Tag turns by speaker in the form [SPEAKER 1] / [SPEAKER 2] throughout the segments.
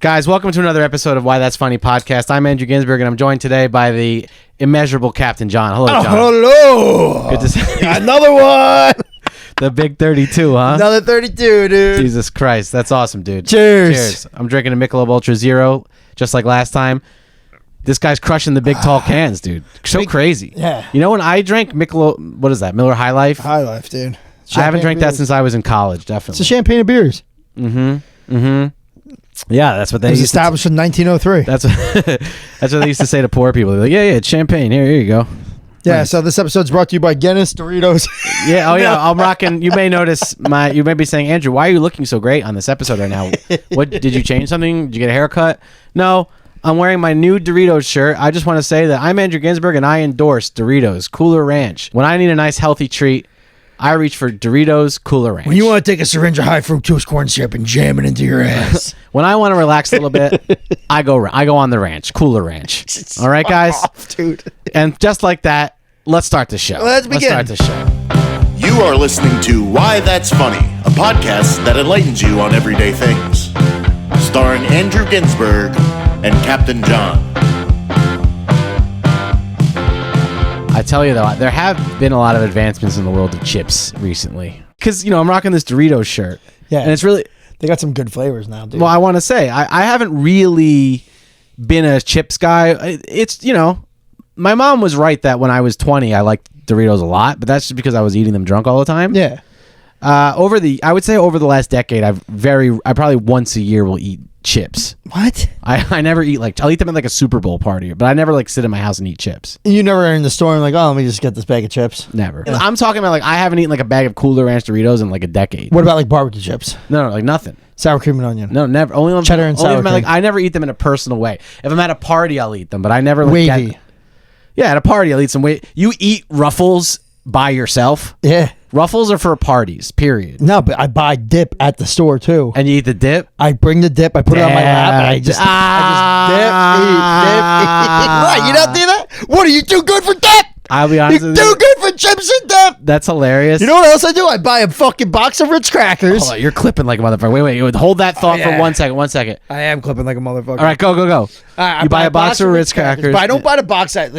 [SPEAKER 1] Guys, welcome to another episode of Why That's Funny podcast. I'm Andrew Ginsberg, and I'm joined today by the immeasurable Captain John. Hello, John.
[SPEAKER 2] Hello.
[SPEAKER 1] Good to see you.
[SPEAKER 2] Another one.
[SPEAKER 1] The big 32, huh?
[SPEAKER 2] Another 32, dude.
[SPEAKER 1] Jesus Christ. That's awesome, dude.
[SPEAKER 2] Cheers.
[SPEAKER 1] I'm drinking a Michelob Ultra Zero, just like last time. This guy's crushing the big, tall cans, dude. So crazy.
[SPEAKER 2] Yeah.
[SPEAKER 1] You know, when I drank Michelob, what is that, Miller High Life?
[SPEAKER 2] High life, dude.
[SPEAKER 1] I haven't drank that since I was in college, definitely.
[SPEAKER 2] It's a champagne of beers.
[SPEAKER 1] Yeah, that's what they
[SPEAKER 2] It was
[SPEAKER 1] used to
[SPEAKER 2] established in 1903.
[SPEAKER 1] That's what they used to say to poor people. They're like, yeah, it's champagne. Here you go.
[SPEAKER 2] Yeah,
[SPEAKER 1] Nice.
[SPEAKER 2] so this episode's brought to you by Guinness, Doritos.
[SPEAKER 1] Yeah, I'm rocking. You may notice you may be saying, Andrew, why are you looking so great on this episode right now? What did you change something? Did you get a haircut? No, I'm wearing my new Doritos shirt. I just want to say that I'm Andrew Ginsberg and I endorse Doritos Cooler Ranch. When I need a nice healthy treat, I reach for Doritos Cooler Ranch.
[SPEAKER 2] When you want to take a syringe of high fructose corn syrup and jam it into your ass.
[SPEAKER 1] When I want to relax a little bit, I go on the ranch, Cooler Ranch. All right, guys?
[SPEAKER 2] Off, dude.
[SPEAKER 1] And just like that, let's start the show.
[SPEAKER 2] Let's begin.
[SPEAKER 1] Let's start the show.
[SPEAKER 3] You are listening to Why That's Funny, a podcast that enlightens you on everyday things. Starring Andrew Ginsberg and Captain John.
[SPEAKER 1] I tell you, though, there have been a lot of advancements in the world of chips recently. Because, I'm rocking this Doritos shirt.
[SPEAKER 2] Yeah.
[SPEAKER 1] And it's really...
[SPEAKER 2] They got some good flavors now, dude.
[SPEAKER 1] Well, I want to say, I haven't really been a chips guy. It's, my mom was right that when I was 20, I liked Doritos a lot, but that's just because I was eating them drunk all the time.
[SPEAKER 2] Yeah.
[SPEAKER 1] I would say over the last decade, I probably once a year will eat chips.
[SPEAKER 2] What?
[SPEAKER 1] I never eat I'll eat them at like a Super Bowl party, but I never sit in my house and eat chips.
[SPEAKER 2] You never are in the store and like, oh, let me just get this bag of chips.
[SPEAKER 1] Never. I'm talking about I haven't eaten a bag of Cooler Ranch Doritos in a decade.
[SPEAKER 2] What about barbecue chips?
[SPEAKER 1] No, nothing.
[SPEAKER 2] Sour cream and onion.
[SPEAKER 1] No, never. Only
[SPEAKER 2] cheddar and sour cream.
[SPEAKER 1] I never eat them in a personal way. If I'm at a party, I'll eat them, but I never
[SPEAKER 2] wavy.
[SPEAKER 1] Yeah, at a party, I'll eat some wavy. You eat Ruffles by yourself?
[SPEAKER 2] Yeah.
[SPEAKER 1] Ruffles are for parties, period.
[SPEAKER 2] No, but I buy dip at the store too.
[SPEAKER 1] And you eat the dip?
[SPEAKER 2] I bring the dip, I put it on my lap, and I just dip, eat. Right, you don't do that? What, are you too good for dip?
[SPEAKER 1] I'll be honest
[SPEAKER 2] You're
[SPEAKER 1] with you.
[SPEAKER 2] too good for chips and dip.
[SPEAKER 1] That's hilarious.
[SPEAKER 2] You know what else I do? I buy a fucking box of Ritz crackers.
[SPEAKER 1] Hold on, you're clipping like a motherfucker. Wait. Hold that thought for 1 second. 1 second.
[SPEAKER 2] I am clipping like a motherfucker.
[SPEAKER 1] All right, go.
[SPEAKER 2] I
[SPEAKER 1] You buy a box of Ritz crackers.
[SPEAKER 2] But I don't buy the box that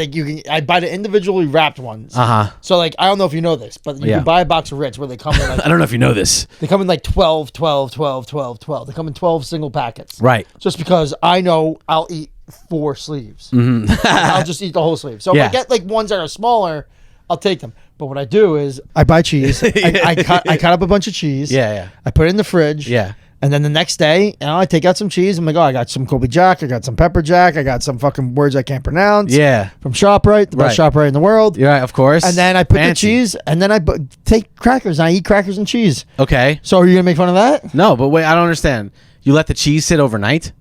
[SPEAKER 2] I buy the individually wrapped ones.
[SPEAKER 1] Uh-huh.
[SPEAKER 2] So I don't know if you know this, but you can buy a box of Ritz where they come in
[SPEAKER 1] I don't know if you know this.
[SPEAKER 2] they come in 12. They come in 12 single packets.
[SPEAKER 1] Right.
[SPEAKER 2] Just because I know I'll eat 4 sleeves. I'll just eat the whole sleeve. So if I get ones that are smaller, I'll take them. But what I do is I buy cheese. I cut up a bunch of cheese.
[SPEAKER 1] Yeah.
[SPEAKER 2] I put it in the fridge.
[SPEAKER 1] Yeah.
[SPEAKER 2] And then the next day, I take out some cheese. I'm like, I got some Colby Jack. I got some Pepper Jack. I got some fucking words I can't pronounce.
[SPEAKER 1] Yeah.
[SPEAKER 2] From ShopRite, the best ShopRite in the world.
[SPEAKER 1] Yeah, of course.
[SPEAKER 2] And then I put
[SPEAKER 1] Fancy.
[SPEAKER 2] the cheese, and then I take crackers, and I eat crackers and cheese.
[SPEAKER 1] Okay.
[SPEAKER 2] So are you going to make fun of that?
[SPEAKER 1] No, but wait, I don't understand. You let the cheese sit overnight?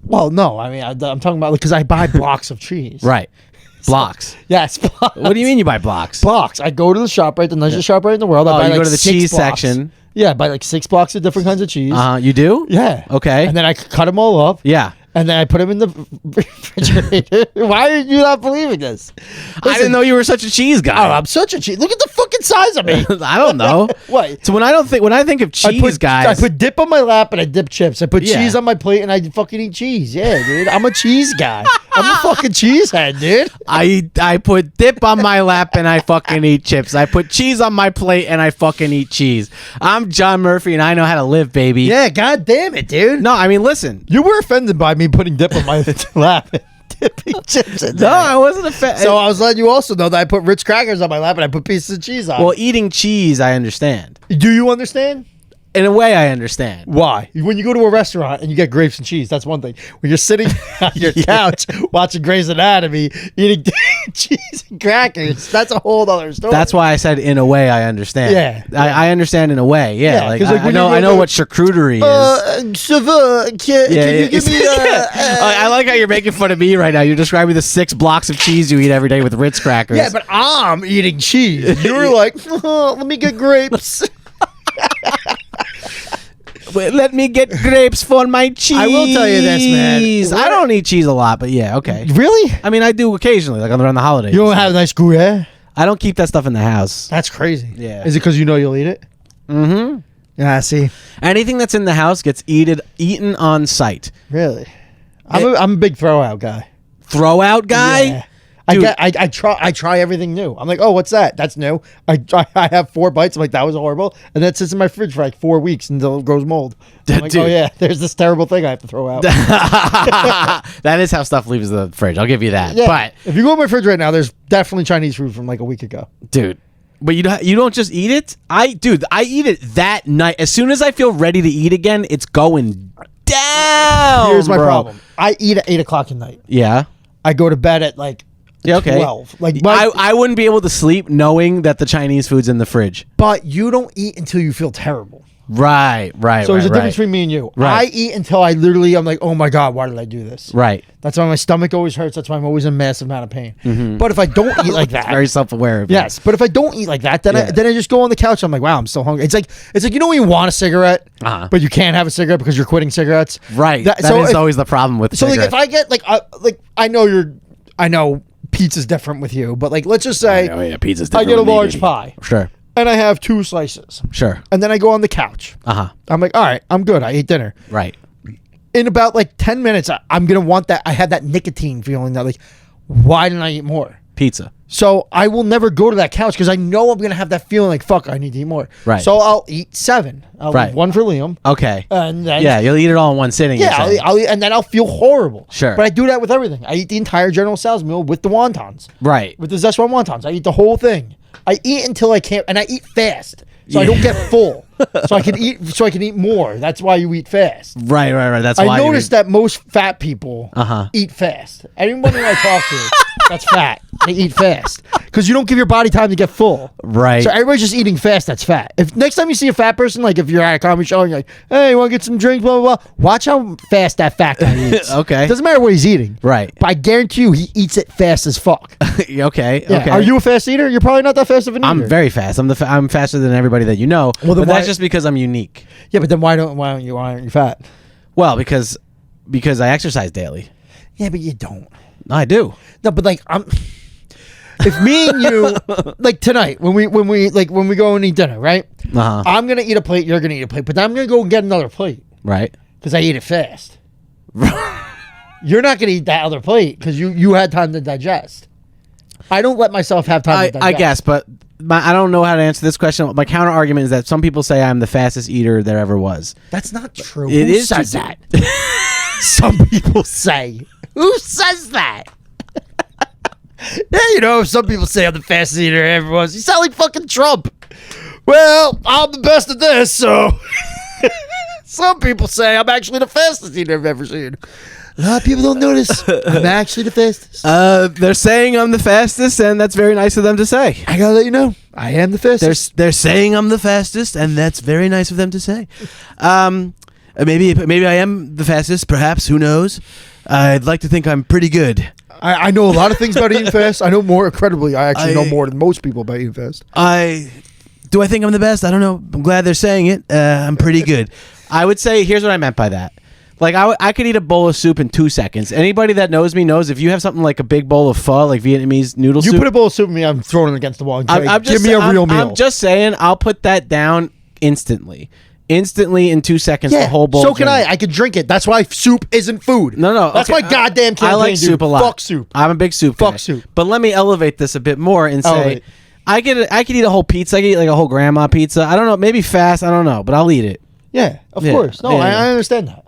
[SPEAKER 2] Well, no. I mean, I'm talking about because I buy blocks of cheese.
[SPEAKER 1] Right. Blocks.
[SPEAKER 2] Yes. Blocks.
[SPEAKER 1] What do you mean you buy blocks?
[SPEAKER 2] Blocks. I go to the ShopRite, the nicest ShopRite in the world. I buy
[SPEAKER 1] you go to the
[SPEAKER 2] 6
[SPEAKER 1] cheese
[SPEAKER 2] blocks.
[SPEAKER 1] section.
[SPEAKER 2] Yeah, I buy 6 blocks of different kinds of cheese.
[SPEAKER 1] You do?
[SPEAKER 2] Yeah.
[SPEAKER 1] Okay.
[SPEAKER 2] And then I cut them all up.
[SPEAKER 1] Yeah.
[SPEAKER 2] And then I put them in the refrigerator. Why are you not believing this?
[SPEAKER 1] I didn't know you were such a cheese guy.
[SPEAKER 2] Oh, I'm such a cheese. Look at the fucking size of me.
[SPEAKER 1] I don't know.
[SPEAKER 2] What?
[SPEAKER 1] So when I think of cheese guys,
[SPEAKER 2] I put dip on my lap and I dip chips. I put
[SPEAKER 1] Yeah.
[SPEAKER 2] cheese on my plate and I fucking eat cheese. Yeah, dude. I'm a cheese guy. I'm a fucking cheesehead, dude.
[SPEAKER 1] I put dip on my lap and I fucking eat chips. I put cheese on my plate and I fucking eat cheese. I'm John Murphy and I know how to live, baby.
[SPEAKER 2] Yeah, god damn it, dude.
[SPEAKER 1] No, I mean, listen.
[SPEAKER 2] You were offended by me putting dip on my lap and dipping chips in there.
[SPEAKER 1] No, I wasn't offended.
[SPEAKER 2] So I was letting you also know that I put Ritz crackers on my lap and I put pieces of cheese on.
[SPEAKER 1] Well, eating cheese, I understand.
[SPEAKER 2] Do you understand?
[SPEAKER 1] In a way, I understand.
[SPEAKER 2] Why? When you go to a restaurant and you get grapes and cheese, that's one thing. When you're sitting on your couch watching Grey's Anatomy, eating cheese and crackers, that's a whole other story.
[SPEAKER 1] That's why I said in a way I understand.
[SPEAKER 2] Yeah.
[SPEAKER 1] I understand in a way. Yeah.
[SPEAKER 2] Yeah,
[SPEAKER 1] Like,
[SPEAKER 2] 'cause, like,
[SPEAKER 1] I
[SPEAKER 2] when
[SPEAKER 1] know
[SPEAKER 2] you go
[SPEAKER 1] I know
[SPEAKER 2] to-
[SPEAKER 1] what charcuterie is.
[SPEAKER 2] Sava, can you give me
[SPEAKER 1] I like how you're making fun of me right now. You're describing the 6 blocks of cheese you eat every day with Ritz crackers.
[SPEAKER 2] Yeah, but I'm eating cheese. You're like, let me get grapes.
[SPEAKER 1] Wait, let me get grapes for my cheese.
[SPEAKER 2] I will tell you this, man.
[SPEAKER 1] I don't eat cheese a lot, but yeah, okay.
[SPEAKER 2] Really?
[SPEAKER 1] I mean, I do occasionally, like around the holidays.
[SPEAKER 2] You don't have a nice Gruyere?
[SPEAKER 1] I don't keep that stuff in the house.
[SPEAKER 2] That's crazy.
[SPEAKER 1] Yeah.
[SPEAKER 2] Is it because you know you'll eat it?
[SPEAKER 1] Mm-hmm.
[SPEAKER 2] Yeah, see,
[SPEAKER 1] Anything that's in the house gets eaten on site.
[SPEAKER 2] really, I'm a big throw out guy.
[SPEAKER 1] Throw out guy.
[SPEAKER 2] Yeah.
[SPEAKER 1] Dude.
[SPEAKER 2] I try everything new. I'm like, oh, what's that? That's new. I have 4 bites. I'm like, that was horrible, and that sits in my fridge for like 4 weeks until it grows mold. I'm like,
[SPEAKER 1] Dude.
[SPEAKER 2] oh yeah, there's this terrible thing I have to throw out.
[SPEAKER 1] That is how stuff leaves the fridge. I'll give you that.
[SPEAKER 2] Yeah.
[SPEAKER 1] But
[SPEAKER 2] If you go in my fridge right now, there's definitely Chinese food from like a week ago.
[SPEAKER 1] dude, but you don't just eat it. I eat it that night. As soon as I feel ready to eat again, it's going down.
[SPEAKER 2] Here's my
[SPEAKER 1] bro.
[SPEAKER 2] problem. I eat at 8 o'clock at night.
[SPEAKER 1] Yeah.
[SPEAKER 2] I go to bed at like
[SPEAKER 1] Yeah, okay.
[SPEAKER 2] 12. Like,
[SPEAKER 1] I wouldn't be able to sleep knowing that the Chinese food's in the fridge.
[SPEAKER 2] but you don't eat until you feel terrible.
[SPEAKER 1] Right.
[SPEAKER 2] So there's a difference between me and you.
[SPEAKER 1] Right.
[SPEAKER 2] I eat until I'm like, oh my God, why did I do this?
[SPEAKER 1] Right.
[SPEAKER 2] That's why my stomach always hurts. That's why I'm always in a massive amount of pain. But if I don't eat like that,
[SPEAKER 1] Very self-aware of it.
[SPEAKER 2] yes. But if I don't eat like that, then
[SPEAKER 1] Yeah.
[SPEAKER 2] I just go on the couch. I'm like, wow, I'm still hungry. It's like you know when you want a cigarette, but you can't have a cigarette because you're quitting cigarettes.
[SPEAKER 1] Right. That
[SPEAKER 2] so
[SPEAKER 1] is
[SPEAKER 2] if-
[SPEAKER 1] always the problem with
[SPEAKER 2] So like
[SPEAKER 1] cigarettes.
[SPEAKER 2] if I get I know pizza's different with you, but like let's just say
[SPEAKER 1] Oh yeah, pizza's
[SPEAKER 2] I
[SPEAKER 1] different
[SPEAKER 2] get a
[SPEAKER 1] with me,
[SPEAKER 2] large
[SPEAKER 1] dude.
[SPEAKER 2] pie
[SPEAKER 1] Sure.
[SPEAKER 2] and I have 2 slices,
[SPEAKER 1] Sure.
[SPEAKER 2] and then I go on the couch.
[SPEAKER 1] Uh-huh.
[SPEAKER 2] I'm like, all right, I'm good. I ate dinner.
[SPEAKER 1] Right.
[SPEAKER 2] In about like 10 minutes, I'm gonna want that. I had that nicotine feeling that like, why didn't I eat more?
[SPEAKER 1] Pizza.
[SPEAKER 2] So I will never go to that couch because I know I'm gonna have that feeling like, fuck, I need to eat more.
[SPEAKER 1] Right.
[SPEAKER 2] So I'll eat 7. I'll
[SPEAKER 1] Right.
[SPEAKER 2] leave 1 for Liam.
[SPEAKER 1] Okay.
[SPEAKER 2] And then
[SPEAKER 1] Yeah, you'll eat it all in one sitting. you're
[SPEAKER 2] yeah,
[SPEAKER 1] saying.
[SPEAKER 2] I'll eat, and then I'll feel horrible.
[SPEAKER 1] Sure.
[SPEAKER 2] But I do that with everything. I eat the entire General Tso's meal with the wontons.
[SPEAKER 1] Right.
[SPEAKER 2] With the Szechuan wontons. I eat the whole thing. I eat until I can't, and I eat fast. So I don't get full. So I can eat more. That's why you eat fast.
[SPEAKER 1] Right. That's why
[SPEAKER 2] I noticed that most fat people
[SPEAKER 1] Uh-huh.
[SPEAKER 2] eat fast. Anyone who I talk to that's fat, they eat fast because you don't give your body time to get full.
[SPEAKER 1] Right.
[SPEAKER 2] So everybody's just eating fast. That's fat. If next time you see a fat person, like if you're at a comedy show and you're like, "Hey, you want to get some drinks?" Blah blah blah. Watch how fast that fat guy eats.
[SPEAKER 1] Okay.
[SPEAKER 2] It doesn't matter what he's eating.
[SPEAKER 1] Right.
[SPEAKER 2] But I guarantee you, he eats it fast as fuck.
[SPEAKER 1] Okay.
[SPEAKER 2] Yeah.
[SPEAKER 1] Okay.
[SPEAKER 2] Are you a fast eater? You're probably not that fast of an eater.
[SPEAKER 1] I'm very fast. I'm faster than everybody that you know.
[SPEAKER 2] Well, then
[SPEAKER 1] but that's
[SPEAKER 2] why-
[SPEAKER 1] just because I'm unique.
[SPEAKER 2] Yeah, but then why aren't you fat?
[SPEAKER 1] Well, because I exercise daily.
[SPEAKER 2] Yeah, but you don't.
[SPEAKER 1] I do.
[SPEAKER 2] No, but like if me and you like tonight when we go and eat dinner, right?
[SPEAKER 1] Uh-huh.
[SPEAKER 2] I'm gonna eat a plate. You're gonna eat a plate, but then I'm gonna go and get another plate
[SPEAKER 1] Right.
[SPEAKER 2] because I eat it fast. You're not gonna eat that other plate because you had time to digest. I don't let myself have time to digest.
[SPEAKER 1] I guess, but I don't know how to answer this question. My counter argument is that some people say I'm the fastest eater there ever was.
[SPEAKER 2] That's not true.
[SPEAKER 1] It
[SPEAKER 2] Who
[SPEAKER 1] is
[SPEAKER 2] says
[SPEAKER 1] true.
[SPEAKER 2] that? Some people say. Who says that? Yeah, some people say I'm the fastest eater there ever was. You sound like fucking Trump. Well, I'm the best at this, so some people say I'm actually the fastest eater I've ever seen. A lot of people don't notice. I'm actually the fastest.
[SPEAKER 1] They're saying I'm the fastest, and that's very nice of them to say.
[SPEAKER 2] I gotta let you know, I am the fastest.
[SPEAKER 1] They're saying I'm the fastest, and that's very nice of them to say. Maybe I am the fastest. Perhaps, who knows? I'd like to think I'm pretty good.
[SPEAKER 2] I know a lot of things about eating fast. I know more incredibly. I actually know more than most people about eating fast.
[SPEAKER 1] Do I think I'm the best? I don't know. I'm glad they're saying it. I'm pretty good. I would say, here's what I meant by that. Like, I could eat a bowl of soup in 2 seconds. Anybody that knows me knows if you have something like a big bowl of pho, like Vietnamese noodle soup.
[SPEAKER 2] You put a bowl of soup in me, I'm throwing it against the wall. And give me a
[SPEAKER 1] I'm-
[SPEAKER 2] real meal.
[SPEAKER 1] I'm just saying, I'll put that down instantly. Instantly in 2 seconds, the whole bowl.
[SPEAKER 2] So can
[SPEAKER 1] drained.
[SPEAKER 2] I could drink it. That's why soup isn't food.
[SPEAKER 1] No.
[SPEAKER 2] That's
[SPEAKER 1] okay,
[SPEAKER 2] my goddamn campaign,
[SPEAKER 1] I like
[SPEAKER 2] dude.
[SPEAKER 1] soup a lot.
[SPEAKER 2] Fuck soup.
[SPEAKER 1] I'm a big soup
[SPEAKER 2] Fuck
[SPEAKER 1] guy.
[SPEAKER 2] soup.
[SPEAKER 1] But let me elevate this a bit more and say,
[SPEAKER 2] Elevate.
[SPEAKER 1] I could eat a whole pizza. I could eat like a whole grandma pizza. I don't know, maybe fast. I don't know, but I'll eat it.
[SPEAKER 2] Yeah, of
[SPEAKER 1] Yeah,
[SPEAKER 2] course. No,
[SPEAKER 1] yeah, yeah.
[SPEAKER 2] I understand that.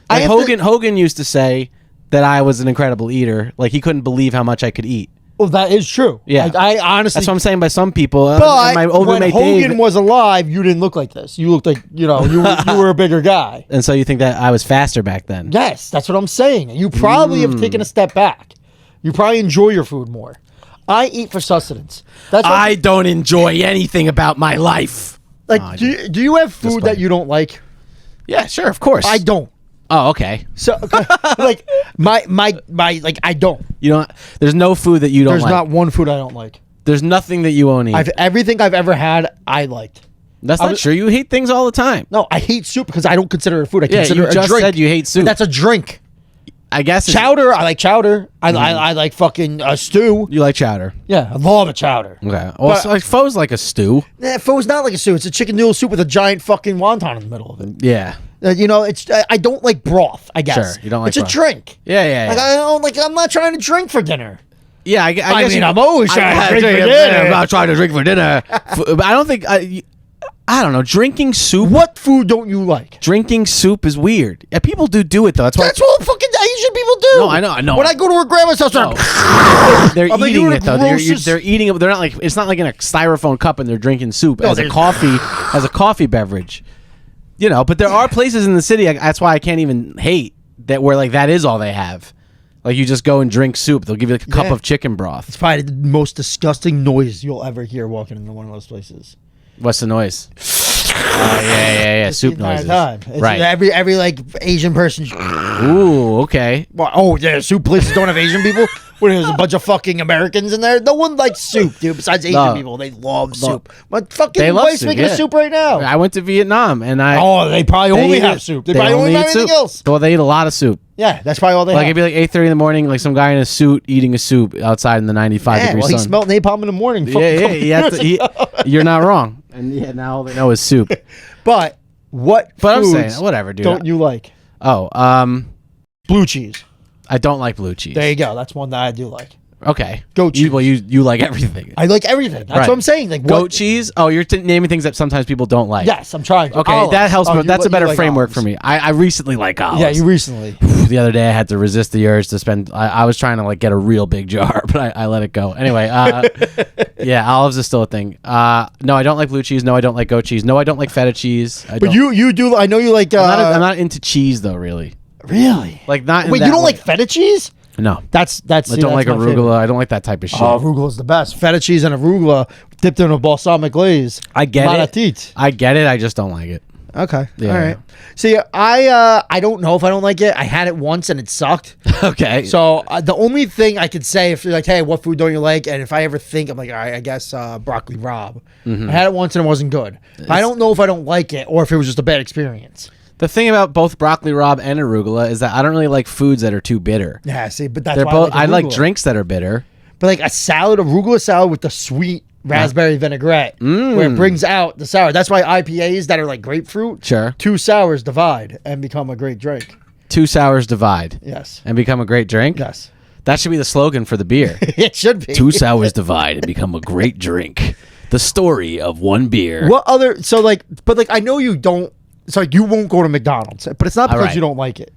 [SPEAKER 1] Like Hogan used to say that I was an incredible eater. Like he couldn't believe how much I could eat.
[SPEAKER 2] Well, that is true.
[SPEAKER 1] Yeah.
[SPEAKER 2] I honestly.
[SPEAKER 1] That's what I'm saying by some people.
[SPEAKER 2] But
[SPEAKER 1] my old
[SPEAKER 2] when
[SPEAKER 1] roommate
[SPEAKER 2] Hogan
[SPEAKER 1] Dave,
[SPEAKER 2] was alive, you didn't look like this. You looked like you were a bigger guy.
[SPEAKER 1] and so you think that I was faster back then?
[SPEAKER 2] Yes, that's what I'm saying. You probably have taken a step back. You probably enjoy your food more. I eat for sustenance. That's what,
[SPEAKER 1] I don't enjoy anything about my life.
[SPEAKER 2] like. Do you have food that you don't like?
[SPEAKER 1] Yeah, sure, of course.
[SPEAKER 2] I don't.
[SPEAKER 1] Oh, okay.
[SPEAKER 2] So like my like I don't.
[SPEAKER 1] You don't. There's no food that you don't
[SPEAKER 2] There's
[SPEAKER 1] like.
[SPEAKER 2] not one food I don't like.
[SPEAKER 1] There's nothing that you won't eat.
[SPEAKER 2] Everything I've ever had I liked.
[SPEAKER 1] That's not true. You hate things all the time.
[SPEAKER 2] No, I hate soup because I don't consider it food. I
[SPEAKER 1] Yeah,
[SPEAKER 2] consider
[SPEAKER 1] you
[SPEAKER 2] it a
[SPEAKER 1] just
[SPEAKER 2] drink.
[SPEAKER 1] said you hate soup.
[SPEAKER 2] That's a drink.
[SPEAKER 1] I guess
[SPEAKER 2] Chowder. I like chowder. I like fucking stew.
[SPEAKER 1] you like chowder.
[SPEAKER 2] Yeah, I love a chowder.
[SPEAKER 1] Okay. Well, so, like pho's like a stew.
[SPEAKER 2] Pho's not like a stew. It's a chicken noodle soup with a giant fucking wonton in the middle of it.
[SPEAKER 1] Yeah.
[SPEAKER 2] It's I don't like broth. I guess.
[SPEAKER 1] Sure, you don't like
[SPEAKER 2] It's
[SPEAKER 1] broth.
[SPEAKER 2] a drink.
[SPEAKER 1] Yeah.
[SPEAKER 2] Like I don't like. I'm not trying to drink for dinner.
[SPEAKER 1] Yeah, I guess
[SPEAKER 2] mean, I'm always trying to drink for dinner.
[SPEAKER 1] I'm not trying to drink for dinner. But I don't think I don't know. Drinking soup.
[SPEAKER 2] What food don't you like?
[SPEAKER 1] Drinking soup is weird. Yeah, people do it though. That's why.
[SPEAKER 2] That's what fucking Asian people do.
[SPEAKER 1] No, I know.
[SPEAKER 2] When I go to her grandma's house,
[SPEAKER 1] No. They're
[SPEAKER 2] I'm like,
[SPEAKER 1] eating
[SPEAKER 2] you're
[SPEAKER 1] it
[SPEAKER 2] the
[SPEAKER 1] though.
[SPEAKER 2] grossest-
[SPEAKER 1] They're eating it. They're not like it's not like in a styrofoam cup and they're drinking soup as a
[SPEAKER 2] there's-
[SPEAKER 1] coffee beverage. But there are places in the city. That's why I can't even hate that where like that is all they have. Like you just go and drink soup. They'll give you like a cup
[SPEAKER 2] Yeah.
[SPEAKER 1] of chicken broth.
[SPEAKER 2] It's probably the most disgusting noise you'll ever hear walking into one of those places.
[SPEAKER 1] What's the noise? Yeah. Soup
[SPEAKER 2] The entire
[SPEAKER 1] noises.
[SPEAKER 2] time. It's
[SPEAKER 1] Right.
[SPEAKER 2] Every like Asian person.
[SPEAKER 1] Ooh. Okay.
[SPEAKER 2] Oh yeah, soup places don't have Asian people. What is a bunch of fucking Americans in there? No one likes soup, dude. Besides Asian
[SPEAKER 1] No.
[SPEAKER 2] people, they love soup. My fucking
[SPEAKER 1] They love
[SPEAKER 2] wife's
[SPEAKER 1] soup,
[SPEAKER 2] making
[SPEAKER 1] yeah.
[SPEAKER 2] a soup right now.
[SPEAKER 1] I went to Vietnam and
[SPEAKER 2] They probably only
[SPEAKER 1] eat
[SPEAKER 2] have
[SPEAKER 1] it.
[SPEAKER 2] soup. They probably only have
[SPEAKER 1] eat
[SPEAKER 2] anything
[SPEAKER 1] soup.
[SPEAKER 2] else.
[SPEAKER 1] Well, they eat a lot of soup.
[SPEAKER 2] Yeah, that's probably all they
[SPEAKER 1] Like
[SPEAKER 2] have.
[SPEAKER 1] it'd be like 8:30 in the morning, like some guy in a suit eating a soup outside in the 95
[SPEAKER 2] Yeah,
[SPEAKER 1] degree
[SPEAKER 2] well, he
[SPEAKER 1] sun.
[SPEAKER 2] smelled napalm in the morning.
[SPEAKER 1] You're not wrong. And yeah, now all they know is soup.
[SPEAKER 2] But what
[SPEAKER 1] But I'm
[SPEAKER 2] foods
[SPEAKER 1] saying, whatever, dude.
[SPEAKER 2] don't you like?
[SPEAKER 1] Oh,
[SPEAKER 2] Blue cheese.
[SPEAKER 1] I don't like blue cheese.
[SPEAKER 2] There you go. That's one that I do like.
[SPEAKER 1] Okay.
[SPEAKER 2] Goat cheese.
[SPEAKER 1] You like everything.
[SPEAKER 2] I like everything. That's
[SPEAKER 1] Right.
[SPEAKER 2] what I'm saying. Like
[SPEAKER 1] Goat
[SPEAKER 2] what?
[SPEAKER 1] cheese? Oh, you're naming things that sometimes people don't like.
[SPEAKER 2] Yes, I'm trying.
[SPEAKER 1] Okay,
[SPEAKER 2] Olives.
[SPEAKER 1] that helps.
[SPEAKER 2] Oh,
[SPEAKER 1] But
[SPEAKER 2] you
[SPEAKER 1] that's
[SPEAKER 2] li-
[SPEAKER 1] a better
[SPEAKER 2] you like
[SPEAKER 1] framework
[SPEAKER 2] olives.
[SPEAKER 1] for me. I recently like olives.
[SPEAKER 2] Yeah, you recently.
[SPEAKER 1] The other day I had to resist the urge to spend. I was trying to like get a real big jar, but I let it go. Anyway, yeah, olives is still a thing. No, I don't like blue cheese. No, I don't like goat cheese. No, I don't like feta cheese.
[SPEAKER 2] But you do. I know you like.
[SPEAKER 1] I'm not into cheese though, really.
[SPEAKER 2] Really?
[SPEAKER 1] Like not. in
[SPEAKER 2] Wait,
[SPEAKER 1] that
[SPEAKER 2] you don't
[SPEAKER 1] way.
[SPEAKER 2] like feta cheese?
[SPEAKER 1] No,
[SPEAKER 2] That's.
[SPEAKER 1] I don't like arugula. I don't like that type of shit.
[SPEAKER 2] Oh, arugula is the best. Feta cheese and arugula dipped in a balsamic glaze.
[SPEAKER 1] I get it.
[SPEAKER 2] Manatit.
[SPEAKER 1] I get it. I just don't like it.
[SPEAKER 2] Okay.
[SPEAKER 1] Yeah.
[SPEAKER 2] All right. See, I don't know if I don't like it. I had it once and it sucked.
[SPEAKER 1] Okay.
[SPEAKER 2] So the only thing I could say if you're like, hey, what food don't you like? And if I ever think, I'm like, all right, I guess broccoli rabe.
[SPEAKER 1] Mm-hmm.
[SPEAKER 2] I had it once and it wasn't good. But I don't know if I don't like it or if it was just a bad experience.
[SPEAKER 1] The thing about both broccoli rabe and arugula is that I don't really like foods that are too bitter.
[SPEAKER 2] Yeah, see, but that's
[SPEAKER 1] They're
[SPEAKER 2] why
[SPEAKER 1] both. I like
[SPEAKER 2] arugula.
[SPEAKER 1] drinks that are bitter.
[SPEAKER 2] But like a salad, arugula salad with the sweet raspberry vinaigrette, where it brings out the sour. That's why IPAs that are like grapefruit,
[SPEAKER 1] Sure.
[SPEAKER 2] 2 sours divide and become a great drink.
[SPEAKER 1] 2 sours divide
[SPEAKER 2] Yes.
[SPEAKER 1] and become a great drink.
[SPEAKER 2] Yes.
[SPEAKER 1] That should be the slogan for the beer.
[SPEAKER 2] It should be.
[SPEAKER 1] 2 sours divide and become a great drink. The story of one beer.
[SPEAKER 2] What other? So like, but like, I know you don't. So like, you won't go to McDonald's, but it's not because
[SPEAKER 1] right.
[SPEAKER 2] you don't like it.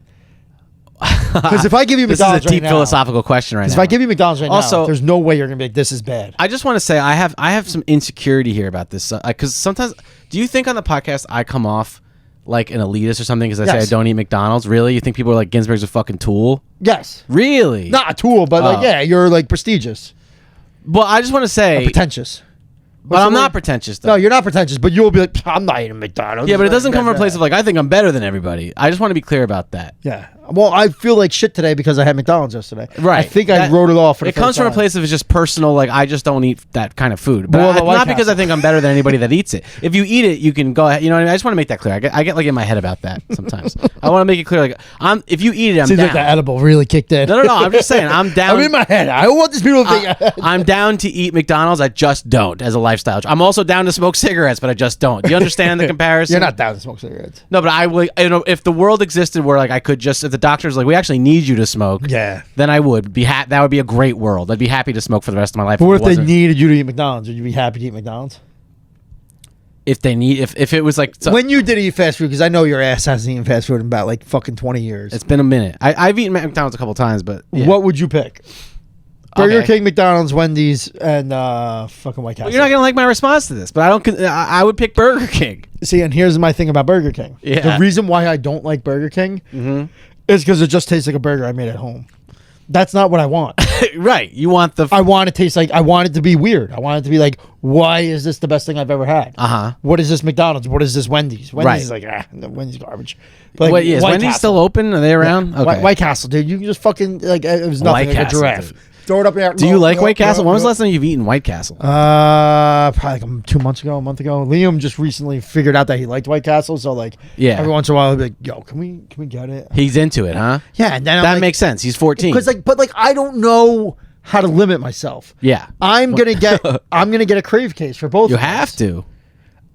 [SPEAKER 2] Because if I give you
[SPEAKER 1] This is a
[SPEAKER 2] McDonald's
[SPEAKER 1] deep
[SPEAKER 2] right now,
[SPEAKER 1] philosophical question right now.
[SPEAKER 2] if I give you McDonald's right
[SPEAKER 1] Also-
[SPEAKER 2] now, there's no way you're gonna be like, this is bad.
[SPEAKER 1] I just want to say I have some insecurity here about this because sometimes do you think on the podcast I come off like an elitist or something because I say I
[SPEAKER 2] Yes.
[SPEAKER 1] don't eat McDonald's? Really? You think people are like Ginsburg's a fucking tool?
[SPEAKER 2] Yes.
[SPEAKER 1] Really?
[SPEAKER 2] Not a tool, but like, yeah, you're like prestigious,
[SPEAKER 1] Well, I just want to say,
[SPEAKER 2] pretentious.
[SPEAKER 1] but I'm not pretentious though.
[SPEAKER 2] No, you're not pretentious, but you'll be like, I'm not eating McDonald's.
[SPEAKER 1] Yeah, but it doesn't
[SPEAKER 2] Like,
[SPEAKER 1] come from a place
[SPEAKER 2] that.
[SPEAKER 1] of like I think I'm better than everybody. I just want to be clear about that.
[SPEAKER 2] Yeah. Well, I feel like shit today because I had McDonald's yesterday.
[SPEAKER 1] Right.
[SPEAKER 2] I think I
[SPEAKER 1] That-
[SPEAKER 2] wrote it off. For the
[SPEAKER 1] It comes
[SPEAKER 2] first
[SPEAKER 1] from a
[SPEAKER 2] time.
[SPEAKER 1] place of it's just personal. Like I just don't eat that kind of food. But
[SPEAKER 2] Well, the White
[SPEAKER 1] not because I
[SPEAKER 2] Castle.
[SPEAKER 1] think I'm better than anybody that eats it. If you eat it, you can go ahead. You know what I mean? I just want to make that clear. I get like in my head about that sometimes. I want to make it clear. Like if you eat it, I'm
[SPEAKER 2] Seems
[SPEAKER 1] down.
[SPEAKER 2] like the edible really kicked in.
[SPEAKER 1] No. I'm just saying I'm down.
[SPEAKER 2] I'm in my head. I don't want these people to think.
[SPEAKER 1] I'm down to eat McDonald's. I just don't as a lifestyle. I'm also down to smoke cigarettes, but I just don't. Do you understand the comparison?
[SPEAKER 2] You're not down to smoke cigarettes.
[SPEAKER 1] No, but I will. You know, if the world existed where like I could just, if the doctor's like, we actually need you to smoke,
[SPEAKER 2] Yeah.
[SPEAKER 1] then I would be. That would be a great world. I'd be happy to smoke for the rest of my life.
[SPEAKER 2] But what if
[SPEAKER 1] it
[SPEAKER 2] they
[SPEAKER 1] wasn't-
[SPEAKER 2] needed you to eat McDonald's? Would you be happy to eat McDonald's?
[SPEAKER 1] If they need, if it was like,
[SPEAKER 2] When you did eat fast food, because I know your ass hasn't eaten fast food in about like fucking 20 years.
[SPEAKER 1] it's been a minute. I've eaten McDonald's a couple times, but yeah.
[SPEAKER 2] What would you pick? Burger
[SPEAKER 1] Okay.
[SPEAKER 2] King, McDonald's, Wendy's, and fucking White Castle.
[SPEAKER 1] Well, you're not gonna like my response to this, but I don't. I would pick Burger King.
[SPEAKER 2] See, and here's my thing about Burger King.
[SPEAKER 1] Yeah.
[SPEAKER 2] The reason why I don't like Burger King is because it just tastes like a burger I made at home. That's not what I want.
[SPEAKER 1] Right? You want the.
[SPEAKER 2] I want it to taste like, I want it to be weird. I want it to be like, why is this the best thing I've ever had?
[SPEAKER 1] Uh-huh.
[SPEAKER 2] What is this McDonald's? What is this Wendy's? Wendy's
[SPEAKER 1] Right.
[SPEAKER 2] is like, no, Wendy's garbage. But
[SPEAKER 1] Wait, is
[SPEAKER 2] White
[SPEAKER 1] Wendy's
[SPEAKER 2] Castle.
[SPEAKER 1] still open? Are they around?
[SPEAKER 2] Yeah.
[SPEAKER 1] Okay.
[SPEAKER 2] White Castle, dude. You can just fucking, like, it was nothing,
[SPEAKER 1] White
[SPEAKER 2] like a
[SPEAKER 1] Castle,
[SPEAKER 2] giraffe.
[SPEAKER 1] dude.
[SPEAKER 2] Throw it up there.
[SPEAKER 1] Do you like White Castle? When was the last time you've eaten White Castle?
[SPEAKER 2] Probably like 2 months ago, a month ago. Liam just recently figured out that he liked White Castle, so like,
[SPEAKER 1] Yeah.
[SPEAKER 2] every once in a while he'll be like, "Yo, can we get it?"
[SPEAKER 1] He's into it, huh?
[SPEAKER 2] Yeah, and then I'm
[SPEAKER 1] That
[SPEAKER 2] like,
[SPEAKER 1] makes sense. He's 14.
[SPEAKER 2] because like, but like, I don't know how to limit myself.
[SPEAKER 1] Yeah.
[SPEAKER 2] I'm gonna get a crave case for both.
[SPEAKER 1] You
[SPEAKER 2] of us.
[SPEAKER 1] have to.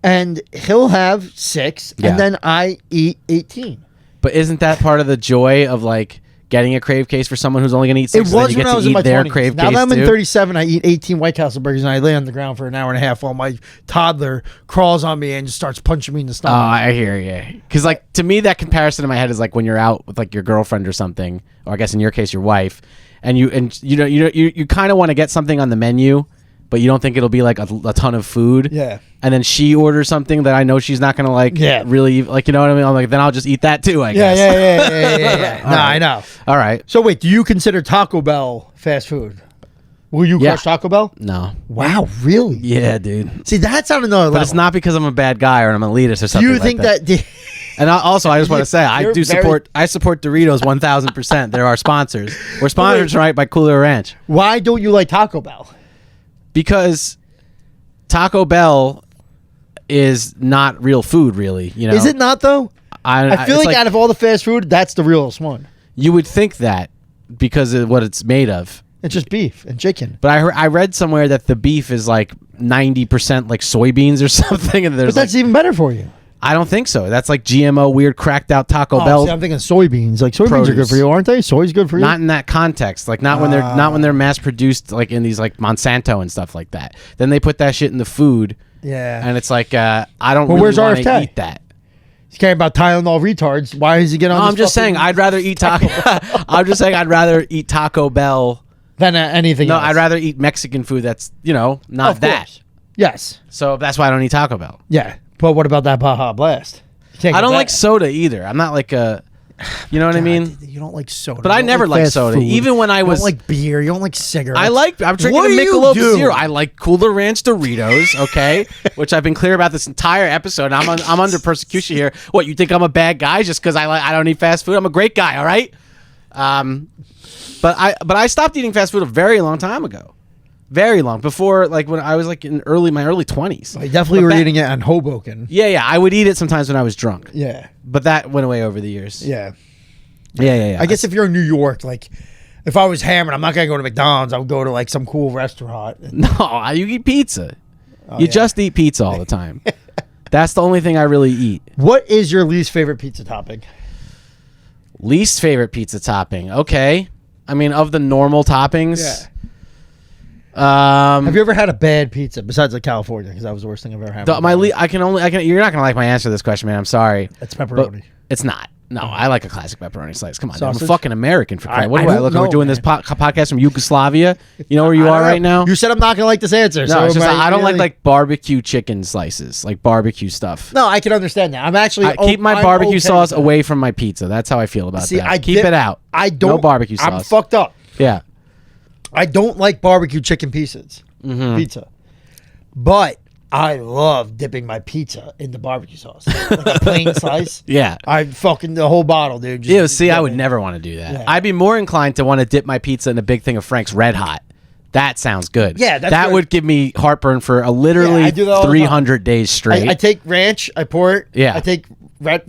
[SPEAKER 2] And he'll have 6,
[SPEAKER 1] Yeah.
[SPEAKER 2] and then I eat 18.
[SPEAKER 1] But isn't that part of the joy of like getting a crave case for someone who's only going to eat 6?
[SPEAKER 2] It
[SPEAKER 1] so then
[SPEAKER 2] was
[SPEAKER 1] you
[SPEAKER 2] when
[SPEAKER 1] get
[SPEAKER 2] I
[SPEAKER 1] to
[SPEAKER 2] was in
[SPEAKER 1] eat
[SPEAKER 2] my
[SPEAKER 1] their
[SPEAKER 2] 20s.
[SPEAKER 1] crave
[SPEAKER 2] Now
[SPEAKER 1] case
[SPEAKER 2] that I'm in
[SPEAKER 1] too?
[SPEAKER 2] 37, I eat 18 White Castle burgers and I lay on the ground for an hour and a half while my toddler crawls on me and just starts punching me in the
[SPEAKER 1] Oh,
[SPEAKER 2] stomach.
[SPEAKER 1] I hear you. Because like to me, that comparison in my head is like when you're out with like your girlfriend or something, or I guess in your case, your wife, and you kind of want to get something on the menu, but you don't think it'll be like a ton of food.
[SPEAKER 2] Yeah.
[SPEAKER 1] And then she orders something that I know she's not gonna like.
[SPEAKER 2] Yeah.
[SPEAKER 1] Really, like, you know what I mean? I'm like, then I'll just eat that too. I
[SPEAKER 2] Yeah,
[SPEAKER 1] guess.
[SPEAKER 2] yeah. No, I know.
[SPEAKER 1] All right.
[SPEAKER 2] So wait, do you consider Taco Bell fast food? Will you
[SPEAKER 1] Yeah.
[SPEAKER 2] crush Taco Bell?
[SPEAKER 1] No.
[SPEAKER 2] Wow, really?
[SPEAKER 1] Yeah, dude.
[SPEAKER 2] See, that's on another level.
[SPEAKER 1] But it's not because I'm a bad guy or I'm an elitist or
[SPEAKER 2] Do
[SPEAKER 1] something.
[SPEAKER 2] you think
[SPEAKER 1] like
[SPEAKER 2] that?
[SPEAKER 1] And also, I just want to say, I
[SPEAKER 2] You're
[SPEAKER 1] do
[SPEAKER 2] very-
[SPEAKER 1] support. I support Doritos 1,000%. They're our sponsors. We're sponsored tonight by Cooler Ranch
[SPEAKER 2] Why don't you like Taco Bell?
[SPEAKER 1] because Taco Bell is not real food, really. You know,
[SPEAKER 2] Is it not though? I feel
[SPEAKER 1] it's
[SPEAKER 2] like, out of all the fast food, that's the realest one.
[SPEAKER 1] you would think that because of what it's made of.
[SPEAKER 2] It's just beef and chicken.
[SPEAKER 1] But I read somewhere that the beef is like 90% like soybeans or something, and
[SPEAKER 2] But
[SPEAKER 1] there's
[SPEAKER 2] that's even better for you.
[SPEAKER 1] I don't think so. That's like GMO, weird, cracked out Taco Bell.
[SPEAKER 2] See, I'm thinking soybeans. Like soybeans are good
[SPEAKER 1] Produce.
[SPEAKER 2] for you, aren't they? Soy's good for you.
[SPEAKER 1] Not in that context, like not when they're mass produced, like in these like Monsanto and stuff like that. Then they put that shit in the food,
[SPEAKER 2] yeah.
[SPEAKER 1] and it's like I don't
[SPEAKER 2] Well,
[SPEAKER 1] really
[SPEAKER 2] where's
[SPEAKER 1] want to
[SPEAKER 2] RFK?
[SPEAKER 1] eat that.
[SPEAKER 2] He's caring about Tylenol retards. Why is he getting on?
[SPEAKER 1] I'm
[SPEAKER 2] this
[SPEAKER 1] just saying,
[SPEAKER 2] fucking-
[SPEAKER 1] I'd rather eat Taco. I'm just saying, I'd rather eat Taco Bell.
[SPEAKER 2] than anything.
[SPEAKER 1] No,
[SPEAKER 2] else.
[SPEAKER 1] I'd rather eat Mexican food. That's not
[SPEAKER 2] Of
[SPEAKER 1] that.
[SPEAKER 2] course. Yes.
[SPEAKER 1] So that's why I don't eat Taco Bell.
[SPEAKER 2] Yeah. But what about that Baja Blast? You can't
[SPEAKER 1] I
[SPEAKER 2] get
[SPEAKER 1] don't
[SPEAKER 2] that.
[SPEAKER 1] like soda either. I'm not like a, you know what I mean?
[SPEAKER 2] You don't like soda.
[SPEAKER 1] But
[SPEAKER 2] You
[SPEAKER 1] I
[SPEAKER 2] don't
[SPEAKER 1] never liked
[SPEAKER 2] fast
[SPEAKER 1] soda.
[SPEAKER 2] food.
[SPEAKER 1] Even when I was-
[SPEAKER 2] You don't like beer. You don't like cigarettes.
[SPEAKER 1] I'm drinking
[SPEAKER 2] What
[SPEAKER 1] a
[SPEAKER 2] do you
[SPEAKER 1] Michelob
[SPEAKER 2] do?
[SPEAKER 1] Zero. I like Cooler Ranch Doritos, okay? Which I've been clear about this entire episode. I'm under persecution here. What, you think I'm a bad guy just because I don't eat fast food? I'm a great guy, all right? But I stopped eating fast food a very long time ago. Very long. Before, like, when I was like in my early 20s.
[SPEAKER 2] I definitely were eating it on Hoboken.
[SPEAKER 1] Yeah, I would eat it sometimes when I was drunk.
[SPEAKER 2] Yeah.
[SPEAKER 1] But that went away over the years.
[SPEAKER 2] Yeah.
[SPEAKER 1] Yeah.
[SPEAKER 2] I guess if you're in New York, like, if I was hammered, I'm not gonna go to McDonald's. I would go to like some cool restaurant.
[SPEAKER 1] No, you eat pizza.
[SPEAKER 2] Oh,
[SPEAKER 1] You just eat pizza all the time. That's the only thing I really eat.
[SPEAKER 2] What is your least favorite pizza topping?
[SPEAKER 1] Least favorite pizza topping. Okay. I mean, of the normal toppings.
[SPEAKER 2] Have you ever had a bad pizza besides like California? Because that was the worst thing I've ever had.
[SPEAKER 1] You're not gonna like my answer to this question, man. I'm sorry.
[SPEAKER 2] It's
[SPEAKER 1] But
[SPEAKER 2] pepperoni.
[SPEAKER 1] it's not. No, I like a classic pepperoni slice. Come on, dude. I'm a
[SPEAKER 2] Sausage?
[SPEAKER 1] fucking American for crying. What
[SPEAKER 2] I
[SPEAKER 1] do I
[SPEAKER 2] don't
[SPEAKER 1] look like? We're
[SPEAKER 2] know,
[SPEAKER 1] doing this
[SPEAKER 2] man.
[SPEAKER 1] podcast from Yugoslavia. You know where you
[SPEAKER 2] I
[SPEAKER 1] are
[SPEAKER 2] don't
[SPEAKER 1] right
[SPEAKER 2] know.
[SPEAKER 1] now?
[SPEAKER 2] You said I'm not gonna like this answer.
[SPEAKER 1] No,
[SPEAKER 2] so
[SPEAKER 1] it's just
[SPEAKER 2] am
[SPEAKER 1] I don't
[SPEAKER 2] really-
[SPEAKER 1] like barbecue chicken slices, like barbecue stuff.
[SPEAKER 2] No, I can understand that. I'm actually
[SPEAKER 1] Keep my
[SPEAKER 2] I'm
[SPEAKER 1] barbecue
[SPEAKER 2] okay
[SPEAKER 1] sauce
[SPEAKER 2] with that.
[SPEAKER 1] away from my pizza. That's how I feel about
[SPEAKER 2] See,
[SPEAKER 1] that.
[SPEAKER 2] I
[SPEAKER 1] Keep
[SPEAKER 2] dip-
[SPEAKER 1] it out.
[SPEAKER 2] I don't.
[SPEAKER 1] No barbecue sauce.
[SPEAKER 2] I'm fucked up.
[SPEAKER 1] Yeah.
[SPEAKER 2] I don't like barbecue chicken pieces.
[SPEAKER 1] Mm-hmm.
[SPEAKER 2] Pizza, but I love dipping my pizza into barbecue sauce, like a plain slice.
[SPEAKER 1] Yeah.
[SPEAKER 2] I fucking the whole bottle, dude. Just
[SPEAKER 1] Ew, see, I
[SPEAKER 2] dip
[SPEAKER 1] would
[SPEAKER 2] it.
[SPEAKER 1] never want to do that.
[SPEAKER 2] Yeah.
[SPEAKER 1] I'd be more inclined to want to dip my pizza in a big thing of Frank's Red Hot. That sounds good.
[SPEAKER 2] Yeah, that's
[SPEAKER 1] that
[SPEAKER 2] good.
[SPEAKER 1] would give me heartbern for
[SPEAKER 2] Yeah,
[SPEAKER 1] literally
[SPEAKER 2] I do that all the time.
[SPEAKER 1] 300 days straight.
[SPEAKER 2] I take ranch, I pour it.
[SPEAKER 1] Yeah.
[SPEAKER 2] I take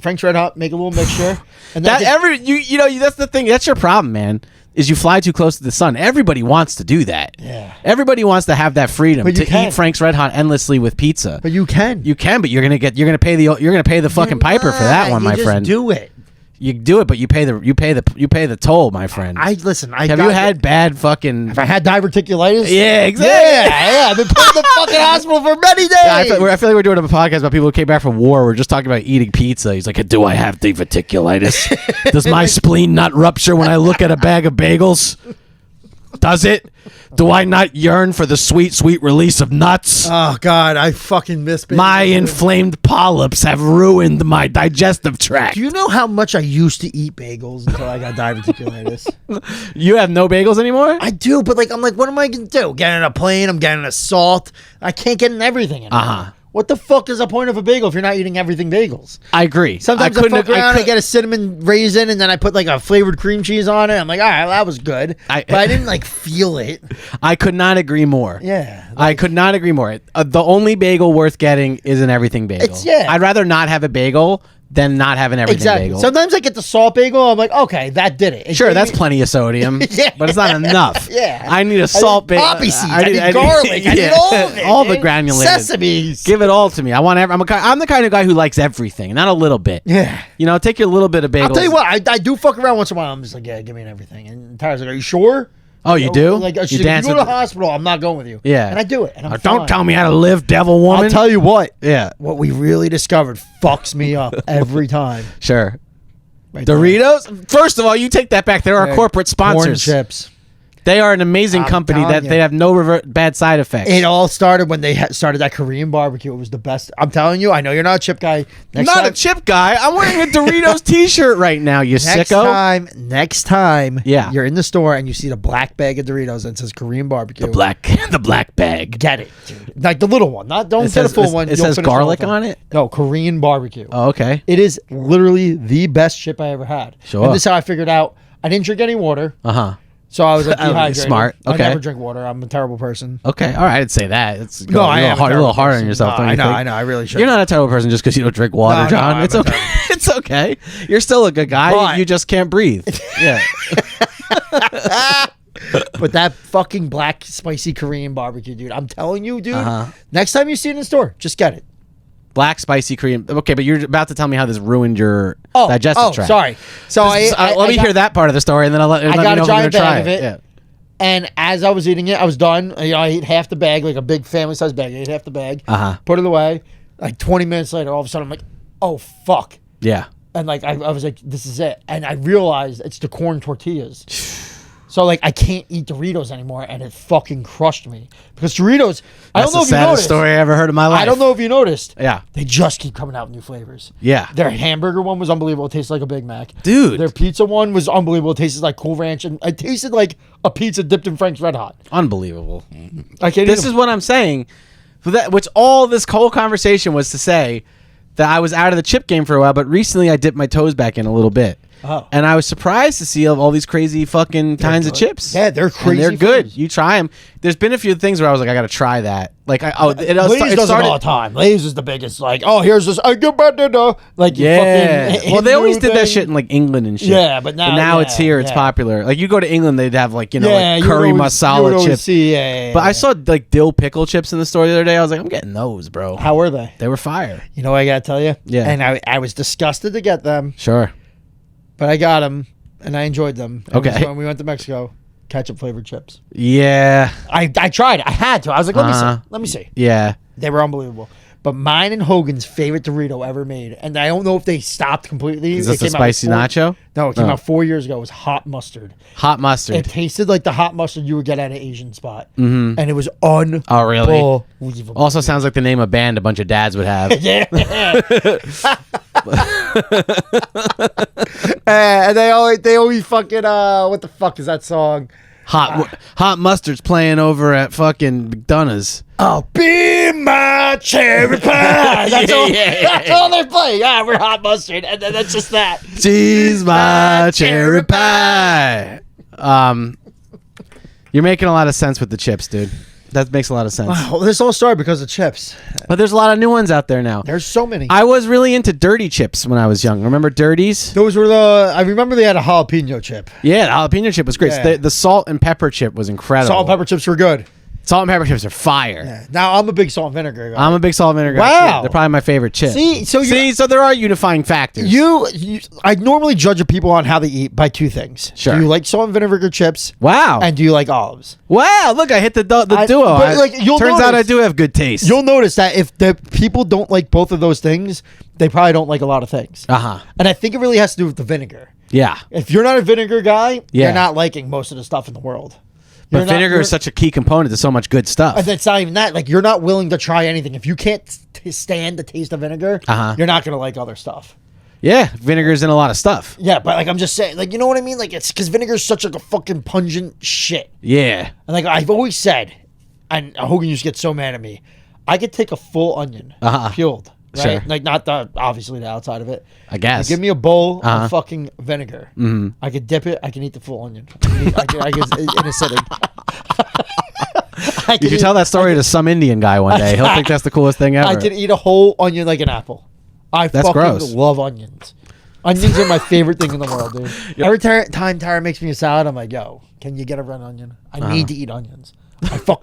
[SPEAKER 2] Frank's Red Hot, make a little mixture, and
[SPEAKER 1] that
[SPEAKER 2] then
[SPEAKER 1] that's the thing. That's your problem, man. Is you fly too close to the sun. Everybody wants to do that.
[SPEAKER 2] Yeah.
[SPEAKER 1] Everybody wants to have that freedom
[SPEAKER 2] But you
[SPEAKER 1] to
[SPEAKER 2] can.
[SPEAKER 1] eat Frank's Red Hot endlessly with pizza.
[SPEAKER 2] but you can.
[SPEAKER 1] You can, but you're gonna pay the fucking piper for that one,
[SPEAKER 2] You
[SPEAKER 1] my
[SPEAKER 2] just
[SPEAKER 1] friend.
[SPEAKER 2] Do it.
[SPEAKER 1] You do it, but you pay the toll, my friend.
[SPEAKER 2] I listen.
[SPEAKER 1] Have you had bad fucking?
[SPEAKER 2] If I had diverticulitis,
[SPEAKER 1] Yeah, exactly.
[SPEAKER 2] yeah. I've been put in the fucking hospital for many days.
[SPEAKER 1] I feel like we're doing a podcast about people who came back from war. We're just talking about eating pizza. He's like, do I have diverticulitis? Does my spleen not rupture when I look at a bag of bagels? Does it? Do I not yearn for the sweet, sweet release of nuts?
[SPEAKER 2] Oh God, I fucking miss bagels.
[SPEAKER 1] My inflamed polyps have ruined my digestive tract.
[SPEAKER 2] Do you know how much I used to eat bagels until I got diverticulitis?
[SPEAKER 1] You have no bagels anymore?
[SPEAKER 2] I do, but like I'm like, what am I gonna do? Get in a plane? I'm getting a salt. I can't get in everything anymore. What the fuck is the point of a bagel if you're not eating everything bagels?
[SPEAKER 1] I agree.
[SPEAKER 2] Sometimes I fuck around, I get a cinnamon raisin, and then I put like a flavored cream cheese on it. I'm like, all right, that was good. But I didn't like feel it.
[SPEAKER 1] I could not agree more.
[SPEAKER 2] Yeah.
[SPEAKER 1] I could not agree more. The only bagel worth getting is an everything bagel. I'd rather not have a bagel than not have an everything bagel.
[SPEAKER 2] Sometimes I get the salt bagel. I'm like, okay, that did it.
[SPEAKER 1] Sure, that's plenty of sodium, but it's not enough.
[SPEAKER 2] Yeah.
[SPEAKER 1] I need a salt bagel.
[SPEAKER 2] Poppy seeds. I need garlic. I need all of it.
[SPEAKER 1] All the granulated.
[SPEAKER 2] Sesame.
[SPEAKER 1] Give it all to me. I'm the kind of guy who likes everything, not a little bit.
[SPEAKER 2] Yeah.
[SPEAKER 1] You know, take your little bit of bagels.
[SPEAKER 2] I'll tell you what, I do fuck around once in a while. I'm just like, yeah, give me an everything. And Tyra's like, are you sure?
[SPEAKER 1] Oh, you do?
[SPEAKER 2] Like,
[SPEAKER 1] you
[SPEAKER 2] she's like,
[SPEAKER 1] dance
[SPEAKER 2] if you go to
[SPEAKER 1] with
[SPEAKER 2] the hospital, I'm not going with you.
[SPEAKER 1] Yeah.
[SPEAKER 2] And I do it. And I'm
[SPEAKER 1] Don't
[SPEAKER 2] fine.
[SPEAKER 1] tell me how to live, devil woman.
[SPEAKER 2] I'll tell you what.
[SPEAKER 1] Yeah.
[SPEAKER 2] What we really discovered fucks me up every time.
[SPEAKER 1] Sure.
[SPEAKER 2] Right there.
[SPEAKER 1] Doritos? First of all, you take that back. They're our
[SPEAKER 2] Yeah,
[SPEAKER 1] corporate sponsors.
[SPEAKER 2] Corn chips.
[SPEAKER 1] They are an amazing
[SPEAKER 2] I'm
[SPEAKER 1] company
[SPEAKER 2] telling
[SPEAKER 1] that
[SPEAKER 2] you.
[SPEAKER 1] they have no bad side effects.
[SPEAKER 2] It all started when they started that Korean barbecue. It was the best. I'm telling you, I know you're not a chip guy.
[SPEAKER 1] I'm not a chip guy. I'm wearing a Doritos t-shirt right now, you sicko.
[SPEAKER 2] Next time
[SPEAKER 1] Yeah.
[SPEAKER 2] you're in the store and you see the black bag of Doritos and it says Korean barbecue.
[SPEAKER 1] The black bag.
[SPEAKER 2] Get it, dude. Like the little one. Don't get a full one.
[SPEAKER 1] It
[SPEAKER 2] You'll
[SPEAKER 1] says
[SPEAKER 2] finish the whole
[SPEAKER 1] garlic
[SPEAKER 2] thing.
[SPEAKER 1] on it?
[SPEAKER 2] No, Korean barbecue.
[SPEAKER 1] Oh, okay.
[SPEAKER 2] It is literally the best chip I ever had.
[SPEAKER 1] Sure.
[SPEAKER 2] And this is how I figured out. I didn't drink any water.
[SPEAKER 1] Uh-huh.
[SPEAKER 2] So I was like
[SPEAKER 1] Oh,
[SPEAKER 2] dehydrated.
[SPEAKER 1] smart. Okay.
[SPEAKER 2] I never drink water. I'm a terrible person.
[SPEAKER 1] Okay. All right. I'd say that. It's
[SPEAKER 2] No, I am
[SPEAKER 1] a little hard on
[SPEAKER 2] person.
[SPEAKER 1] yourself.
[SPEAKER 2] No,
[SPEAKER 1] don't you
[SPEAKER 2] I know.
[SPEAKER 1] think?
[SPEAKER 2] I know. I really should.
[SPEAKER 1] You're not a terrible person just because you don't drink water,
[SPEAKER 2] No,
[SPEAKER 1] John.
[SPEAKER 2] I'm
[SPEAKER 1] It's
[SPEAKER 2] a
[SPEAKER 1] okay. It's okay. You're still a good guy.
[SPEAKER 2] But-
[SPEAKER 1] You just can't breathe. Yeah.
[SPEAKER 2] But that fucking black spicy Korean barbecue, dude. I'm telling you, dude.
[SPEAKER 1] Uh-huh.
[SPEAKER 2] Next time you see it in the store, just get it.
[SPEAKER 1] Black spicy Korean. Okay, but you're about to tell me how this ruined your digestive tract.
[SPEAKER 2] Sorry. So
[SPEAKER 1] let me hear that part of the story, and then let me
[SPEAKER 2] got
[SPEAKER 1] know
[SPEAKER 2] a
[SPEAKER 1] if I'm
[SPEAKER 2] giant
[SPEAKER 1] gonna try
[SPEAKER 2] bag of it.
[SPEAKER 1] Yeah.
[SPEAKER 2] And as I was eating it, I was done. You know, I ate half the bag, like a big family-sized bag. I ate half the bag, put it away. Like 20 minutes later, all of a sudden, I'm like, oh, fuck.
[SPEAKER 1] Yeah.
[SPEAKER 2] And like I was like, this is it. And I realized it's the corn tortillas. So like I can't eat Doritos anymore, and it fucking crushed me because Doritos. I don't know if you
[SPEAKER 1] That's the saddest
[SPEAKER 2] noticed.
[SPEAKER 1] story I ever heard in my life.
[SPEAKER 2] I don't know if you noticed.
[SPEAKER 1] Yeah.
[SPEAKER 2] They just keep coming out with new flavors.
[SPEAKER 1] Yeah.
[SPEAKER 2] Their hamburger one was unbelievable. It tasted like a Big Mac.
[SPEAKER 1] Dude.
[SPEAKER 2] Their pizza one was unbelievable. It tasted like Cool Ranch, and it tasted like a pizza dipped in Frank's Red Hot.
[SPEAKER 1] Unbelievable.
[SPEAKER 2] I can't.
[SPEAKER 1] This is what I'm saying. For that, which all this whole conversation was to say that I was out of the chip game for a while, but recently I dipped my toes back in a little bit.
[SPEAKER 2] Oh.
[SPEAKER 1] And I was surprised to see all these crazy fucking kinds of chips.
[SPEAKER 2] Yeah, they're crazy.
[SPEAKER 1] And they're good.
[SPEAKER 2] flavors.
[SPEAKER 1] You try them. There's been a few things where I was like, I got to try that. Like,
[SPEAKER 2] Lay's does it all the time. Lay's is the biggest. Like, oh, here's this. I get better. Like, you
[SPEAKER 1] Yeah.
[SPEAKER 2] fucking
[SPEAKER 1] Well, they always
[SPEAKER 2] Hindu
[SPEAKER 1] did that
[SPEAKER 2] thing.
[SPEAKER 1] shit in like England and shit.
[SPEAKER 2] Yeah, but now-
[SPEAKER 1] it's here. It's
[SPEAKER 2] yeah.
[SPEAKER 1] popular. Like you go to England, they'd have like
[SPEAKER 2] Yeah,
[SPEAKER 1] like
[SPEAKER 2] you would
[SPEAKER 1] curry
[SPEAKER 2] always- you would
[SPEAKER 1] masala
[SPEAKER 2] always
[SPEAKER 1] chips.
[SPEAKER 2] see, yeah.
[SPEAKER 1] But I saw like dill pickle chips in the store the other day. I was like, I'm getting those, bro.
[SPEAKER 2] How were they?
[SPEAKER 1] They were fire.
[SPEAKER 2] You know what I gotta tell you?
[SPEAKER 1] Yeah.
[SPEAKER 2] And I was disgusted to get them,
[SPEAKER 1] Sure.
[SPEAKER 2] but I got them and I enjoyed them. And
[SPEAKER 1] Okay.
[SPEAKER 2] When we went to Mexico, ketchup flavored chips.
[SPEAKER 1] Yeah.
[SPEAKER 2] I tried. I had to. I was like, let me
[SPEAKER 1] Uh-huh.
[SPEAKER 2] see. Let me see.
[SPEAKER 1] Yeah.
[SPEAKER 2] They were unbelievable. But mine and Hogan's favorite Dorito ever made, and I don't know if they stopped completely.
[SPEAKER 1] Is this
[SPEAKER 2] It
[SPEAKER 1] the
[SPEAKER 2] came out
[SPEAKER 1] spicy nacho?
[SPEAKER 2] No, it came
[SPEAKER 1] Oh.
[SPEAKER 2] out 4 years ago. It was hot mustard.
[SPEAKER 1] Hot mustard.
[SPEAKER 2] It tasted like the hot mustard you would get at an Asian spot, and it was unbelievable.
[SPEAKER 1] Oh, really? Also sounds like the name of a band a bunch of dads would have.
[SPEAKER 2] Yeah. And they always fucking what the fuck is that song?
[SPEAKER 1] Hot mustard's playing over at fucking McDonough's.
[SPEAKER 2] Oh, be my cherry pie. That's all. That's all they play. Yeah, we're hot mustard, and then that's just that.
[SPEAKER 1] She's my cherry pie. You're making a lot of sense with the chips, dude. That makes a lot of sense.
[SPEAKER 2] Wow, this all started because of chips.
[SPEAKER 1] But there's a lot of new ones out there now.
[SPEAKER 2] There's so many.
[SPEAKER 1] I was really into dirty chips when I was young. Remember Dirties?
[SPEAKER 2] Those were I remember they had a jalapeno chip.
[SPEAKER 1] Yeah, the jalapeno chip was great.
[SPEAKER 2] Yeah.
[SPEAKER 1] The salt and pepper chip was incredible.
[SPEAKER 2] Salt and pepper chips were good.
[SPEAKER 1] Salt and pepper chips are fire.
[SPEAKER 2] Yeah. Now I'm a big salt and vinegar guy.
[SPEAKER 1] I'm a big salt and vinegar guy.
[SPEAKER 2] Wow.
[SPEAKER 1] too. They're probably my favorite chip.
[SPEAKER 2] See, so
[SPEAKER 1] there are unifying factors.
[SPEAKER 2] I normally judge people on how they eat by two things.
[SPEAKER 1] Sure.
[SPEAKER 2] Do you like salt and vinegar chips?
[SPEAKER 1] Wow.
[SPEAKER 2] And do you like olives?
[SPEAKER 1] Wow, look, I hit the duo.
[SPEAKER 2] but, like, you'll
[SPEAKER 1] turns out I
[SPEAKER 2] notice-
[SPEAKER 1] do have good taste.
[SPEAKER 2] You'll notice that if the people don't like both of those things, they probably don't like a lot of things.
[SPEAKER 1] Uh-huh.
[SPEAKER 2] And I think it really has to do with the vinegar.
[SPEAKER 1] Yeah.
[SPEAKER 2] If you're not a vinegar guy,
[SPEAKER 1] Yeah.
[SPEAKER 2] you're not liking most of the stuff in the world.
[SPEAKER 1] But vinegar is such a key component to so much good stuff.
[SPEAKER 2] And that's not even that. Like, you're not willing to try anything. If you can't stand the taste of vinegar,
[SPEAKER 1] Uh-huh.
[SPEAKER 2] you're not going to like other stuff.
[SPEAKER 1] Yeah, vinegar's in a lot of stuff.
[SPEAKER 2] Yeah, but like I'm just saying, like, you know what I mean? Like, it's because vinegar is such like a fucking pungent shit.
[SPEAKER 1] Yeah.
[SPEAKER 2] And like I've always said, and Hogan used to get so mad at me, I could take a full onion, peeled, right?
[SPEAKER 1] Sure.
[SPEAKER 2] Like not obviously the outside of it.
[SPEAKER 1] I guess.
[SPEAKER 2] Give me a bowl of fucking vinegar. Mm-hmm. I could dip it. I can eat the full onion. I can in a sitting.
[SPEAKER 1] You should tell that story to some Indian guy one day. He'll think that's the coolest thing ever.
[SPEAKER 2] I can eat a whole onion like an apple. That's fucking
[SPEAKER 1] gross.
[SPEAKER 2] love onions. Onions are my favorite thing in the world, dude. Yep. Every time Tara makes me a salad, I'm like, yo, can you get a red onion? I need to eat onions.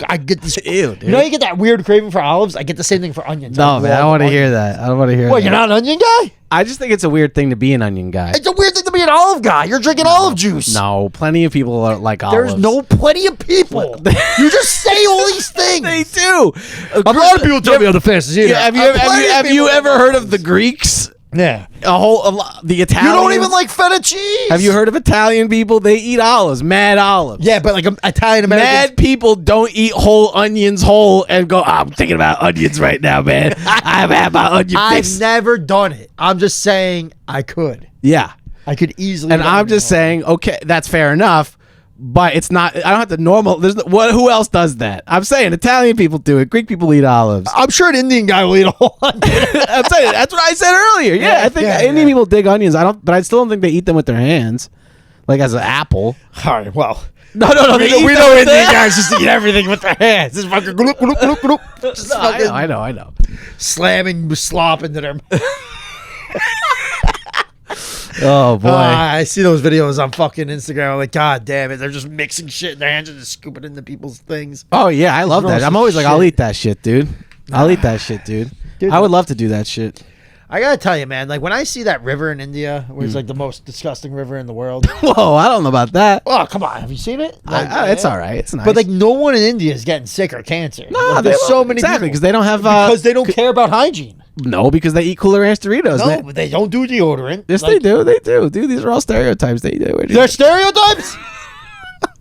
[SPEAKER 2] I get this.
[SPEAKER 1] Ew, dude.
[SPEAKER 2] You know, you get that weird craving for olives. I get the same thing for onions.
[SPEAKER 1] No, man, I don't want to hear that. I don't want to hear that.
[SPEAKER 2] What, you're not an onion guy?
[SPEAKER 1] I just think it's a weird thing to be an onion guy.
[SPEAKER 2] It's a weird thing to be an olive guy. You're drinking olive juice.
[SPEAKER 1] No, plenty of people are like olives.
[SPEAKER 2] There's no plenty of people. You just say all these things.
[SPEAKER 1] They do.
[SPEAKER 2] A lot of people tell me I'm the fastest eater.
[SPEAKER 1] Yeah, have you ever heard of the Greeks?
[SPEAKER 2] Yeah.
[SPEAKER 1] The Italians.
[SPEAKER 2] You don't even like feta cheese.
[SPEAKER 1] Have you heard of Italian people? They eat olives, mad olives.
[SPEAKER 2] Yeah, but like Italian Americans.
[SPEAKER 1] Mad people don't eat whole onions whole and go, I'm thinking about onions right now, man. I've had my onion fix.
[SPEAKER 2] I've never done it. I'm just saying I could.
[SPEAKER 1] Yeah.
[SPEAKER 2] I could easily.
[SPEAKER 1] And I'm just saying, okay, that's fair enough. But it's not. I don't have to normal. Who else does that? I'm saying Italian people do it. Greek people eat olives.
[SPEAKER 2] I'm sure an Indian guy will eat a whole onion.
[SPEAKER 1] I'm saying that's what I said earlier. Yeah, I think Indian people dig onions. But I still don't think they eat them with their hands, like as an apple.
[SPEAKER 2] All right. Well,
[SPEAKER 1] no.
[SPEAKER 2] We know Indian guys just eat everything with their hands. Just fucking gloop, gloop, gloop, gloop. Just fucking
[SPEAKER 1] I know.
[SPEAKER 2] Slamming slop into their.
[SPEAKER 1] Oh boy!
[SPEAKER 2] I see those videos on fucking Instagram. I'm like, God damn it! They're just mixing shit in their hands and just scooping it into people's things.
[SPEAKER 1] Oh yeah, I love that. I'm always like, I'll eat that shit, dude. I'll eat that shit, dude. I would love to do that shit.
[SPEAKER 2] I gotta tell you, man. Like when I see that river in India, where it's like the most disgusting river in the world.
[SPEAKER 1] Whoa, I don't know about that.
[SPEAKER 2] Oh come on, have you seen it? Like,
[SPEAKER 1] it's all right. It's nice.
[SPEAKER 2] But like no one in India is getting sick or cancer.
[SPEAKER 1] No,
[SPEAKER 2] like, there's so many
[SPEAKER 1] exactly because they don't have
[SPEAKER 2] because they don't care about hygiene.
[SPEAKER 1] No, because they eat Cooler Ranch Doritos.
[SPEAKER 2] No, but they don't do deodorant.
[SPEAKER 1] Yes, they do. They do. Dude, these are all stereotypes. They do.
[SPEAKER 2] They're stereotypes?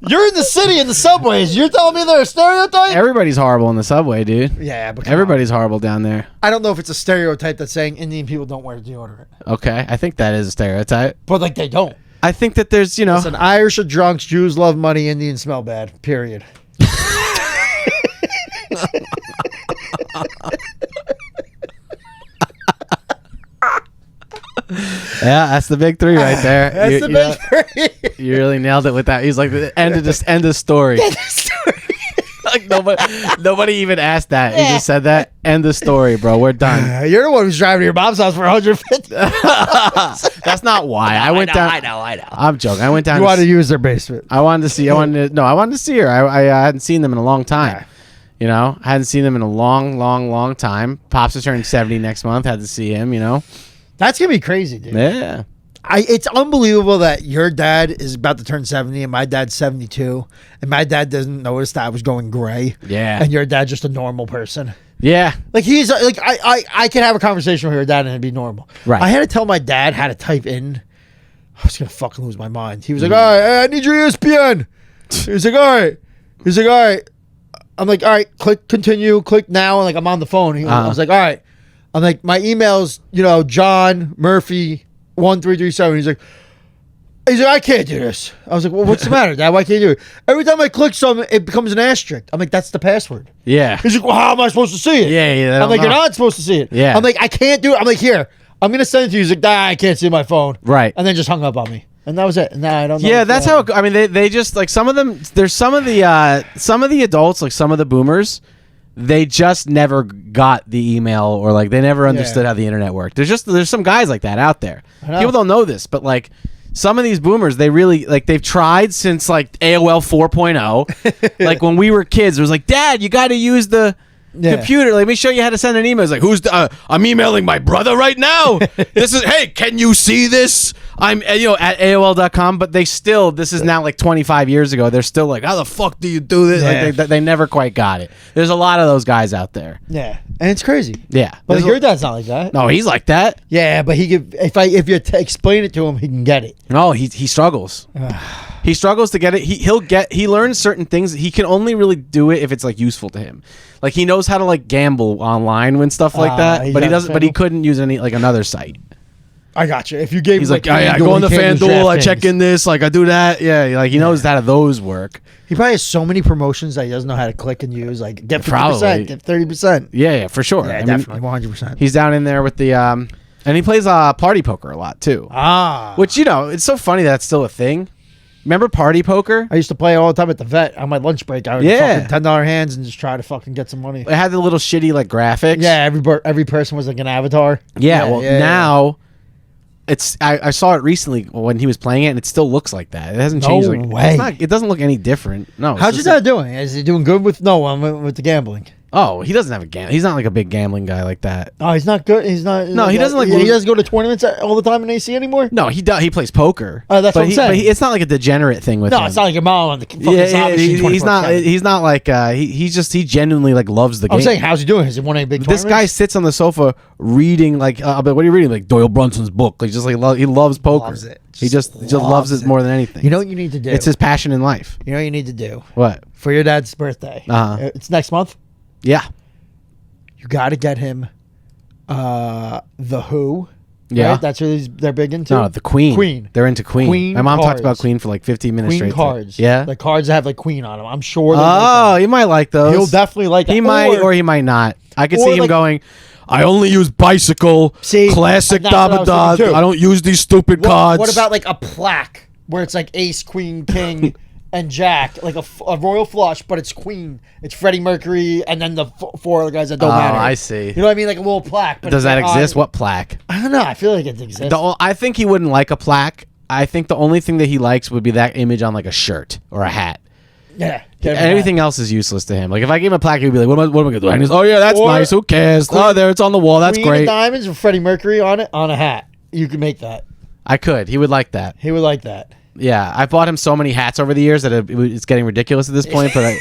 [SPEAKER 2] You're in the city in the subways. You're telling me they're a stereotype?
[SPEAKER 1] Everybody's horrible in the subway, dude.
[SPEAKER 2] Yeah, but
[SPEAKER 1] everybody's horrible down there.
[SPEAKER 2] I don't know if it's a stereotype that's saying Indian people don't wear deodorant.
[SPEAKER 1] Okay, I think that is a stereotype.
[SPEAKER 2] But like they don't.
[SPEAKER 1] I think that there's,
[SPEAKER 2] Listen, Irish are drunks, Jews love money, Indians smell bad. Period.
[SPEAKER 1] Yeah, that's the big three right there.
[SPEAKER 2] That's the big three.
[SPEAKER 1] You really nailed it with that. He's like, end of story. Like nobody even asked that. He just said that. End the story, bro. We're done.
[SPEAKER 2] You're the one who's driving to your mom's house for 150.
[SPEAKER 1] That's not why. I went down.
[SPEAKER 2] I know.
[SPEAKER 1] I'm joking. I went down.
[SPEAKER 2] You want to use their basement.
[SPEAKER 1] I wanted to see her. I hadn't seen them in a long time. I hadn't seen them in a long time. Pops is turning 70 next month. Had to see him.
[SPEAKER 2] That's gonna be crazy, dude.
[SPEAKER 1] Yeah.
[SPEAKER 2] It's unbelievable that your dad is about to turn 70 and my dad's 72 and my dad doesn't notice that I was going gray.
[SPEAKER 1] Yeah.
[SPEAKER 2] And your dad's just a normal person.
[SPEAKER 1] Yeah.
[SPEAKER 2] Like he's like I can have a conversation with your dad and it'd be normal.
[SPEAKER 1] Right.
[SPEAKER 2] I had to tell my dad how to type in. I was gonna fucking lose my mind. He was like, all right, I need your ESPN. He was like, all right. I'm like, all right, click continue, click now, and like I'm on the phone. I was like, all right. I'm like, my email's, John Murphy 1337. He's like, I can't do this. I was like, well, what's the matter, Dad? Why can't you do it? Every time I click something, it becomes an asterisk. I'm like, that's the password.
[SPEAKER 1] Yeah.
[SPEAKER 2] He's like, well, how am I supposed to see it?
[SPEAKER 1] Yeah.
[SPEAKER 2] I'm like, you're not supposed to see it.
[SPEAKER 1] Yeah.
[SPEAKER 2] I'm like, I can't do it. I'm like, here, I'm going to send it to you. He's like, I can't see my phone.
[SPEAKER 1] Right.
[SPEAKER 2] And then just hung up on me. And that was it. And now I don't know.
[SPEAKER 1] Yeah, that's how I mean, they just, like, some of them, there's some of the adults, like some of the boomers, they just never got the email or like they never understood how the internet worked. There's some guys like that out there. People don't know this, but like some of these boomers, they really like they've tried since like AOL 4.0. Like when we were kids, it was like, Dad, you got to use the computer. Let me show you how to send an email. It's like, I'm emailing my brother right now. Hey, can you see this? I'm at AOL.com, but this is now like 25 years ago. They're still like, how the fuck do you do this?
[SPEAKER 2] Yeah.
[SPEAKER 1] Like they never quite got it. There's a lot of those guys out there.
[SPEAKER 2] Yeah. And it's crazy.
[SPEAKER 1] Yeah.
[SPEAKER 2] But your dad's not like that.
[SPEAKER 1] No, he's like that.
[SPEAKER 2] Yeah, but he could, if you explain it to him, he can get it.
[SPEAKER 1] No, he struggles. He struggles to get it. He learns certain things. He can only really do it if it's like useful to him. Like he knows how to like gamble online and stuff like that, but he doesn't. But he couldn't use any like another site.
[SPEAKER 2] I got you. If you gave
[SPEAKER 1] He's
[SPEAKER 2] him,
[SPEAKER 1] like, I go on the FanDuel, I check in this, like I do that. Yeah, like he knows how those work.
[SPEAKER 2] He probably has so many promotions that he doesn't know how to click and use. Like get 50%,
[SPEAKER 1] Probably.
[SPEAKER 2] get 30%.
[SPEAKER 1] Yeah, for sure.
[SPEAKER 2] Yeah,
[SPEAKER 1] I mean,
[SPEAKER 2] definitely 100%.
[SPEAKER 1] he's down in there with the and he plays party poker a lot too. Which it's so funny that's still a thing. Remember party poker?
[SPEAKER 2] I used to play all the time at the vet on my lunch break. I would fucking $10 hands and just try to fucking get some money.
[SPEAKER 1] It had the little shitty like graphics.
[SPEAKER 2] Yeah, every person was like an avatar.
[SPEAKER 1] Yeah, now it's I saw it recently when he was playing it and it still looks like that. It hasn't changed.
[SPEAKER 2] No way.
[SPEAKER 1] It doesn't look any different. No.
[SPEAKER 2] How's your dad doing? Is he doing good with with the gambling?
[SPEAKER 1] Oh, he doesn't have a he's not like a big gambling guy like that.
[SPEAKER 2] Oh, he's not good. He's not.
[SPEAKER 1] No, he doesn't like.
[SPEAKER 2] He doesn't go to tournaments all the time in AC anymore.
[SPEAKER 1] No, he does. He plays poker.
[SPEAKER 2] Oh, that's what I'm saying.
[SPEAKER 1] But it's not like a degenerate thing with him.
[SPEAKER 2] No, it's not like your mom on the fucking
[SPEAKER 1] he's not. He's not like. He genuinely like loves the game.
[SPEAKER 2] I'm saying, how's he doing? Has he won any big tournaments?
[SPEAKER 1] This guy sits on the sofa reading like. What are you reading? Like Doyle Brunson's book. Like just like he loves poker.
[SPEAKER 2] Loves it.
[SPEAKER 1] He just loves it more than anything.
[SPEAKER 2] You know what you need to do?
[SPEAKER 1] It's his passion in life.
[SPEAKER 2] You know what you need to do?
[SPEAKER 1] What?
[SPEAKER 2] For your dad's birthday. It's next month.
[SPEAKER 1] Yeah.
[SPEAKER 2] You got to get him The Who.
[SPEAKER 1] Yeah.
[SPEAKER 2] Right? That's who they're big into.
[SPEAKER 1] No, the Queen.
[SPEAKER 2] Queen.
[SPEAKER 1] They're into Queen.
[SPEAKER 2] Queen
[SPEAKER 1] My mom talked about
[SPEAKER 2] cards.
[SPEAKER 1] Queen for like 15 minutes
[SPEAKER 2] Queen
[SPEAKER 1] straight.
[SPEAKER 2] cards.
[SPEAKER 1] Yeah.
[SPEAKER 2] The cards that have like Queen on them. I'm sure.
[SPEAKER 1] Oh, you might like those.
[SPEAKER 2] He'll definitely like that.
[SPEAKER 1] He might or he might not. I could
[SPEAKER 2] or
[SPEAKER 1] see him
[SPEAKER 2] like-
[SPEAKER 1] going, I only use bicycle,
[SPEAKER 2] See,
[SPEAKER 1] classic
[SPEAKER 2] and that's what I was
[SPEAKER 1] Dabadad.
[SPEAKER 2] thinking too.
[SPEAKER 1] I don't use these stupid cards.
[SPEAKER 2] What about like a plaque where it's like Ace, Queen, King, and Jack, like a royal flush, but it's Queen, it's Freddie Mercury, and then the four other guys that don't matter.
[SPEAKER 1] I see.
[SPEAKER 2] You know what I mean? Like a little plaque. But
[SPEAKER 1] Does
[SPEAKER 2] it's
[SPEAKER 1] that
[SPEAKER 2] like,
[SPEAKER 1] exist? What plaque?
[SPEAKER 2] I don't know. I feel like it exists.
[SPEAKER 1] I think he wouldn't like a plaque. I think the only thing that he likes would be that image on like a shirt or a hat.
[SPEAKER 2] Yeah.
[SPEAKER 1] Everything else is useless to him. Like if I gave him a plaque, he'd be like, "What am I going to do?" And he's, "Oh yeah, that's
[SPEAKER 2] Or
[SPEAKER 1] nice. Who cares?
[SPEAKER 2] Queen-
[SPEAKER 1] Oh, there, it's on the wall. That's
[SPEAKER 2] Queen of
[SPEAKER 1] great."
[SPEAKER 2] Diamonds with Freddie Mercury on it on a hat. You can make that.
[SPEAKER 1] I could. He would like that.
[SPEAKER 2] He would like that.
[SPEAKER 1] Yeah, I bought him so many hats over the years that it's getting ridiculous at this point. But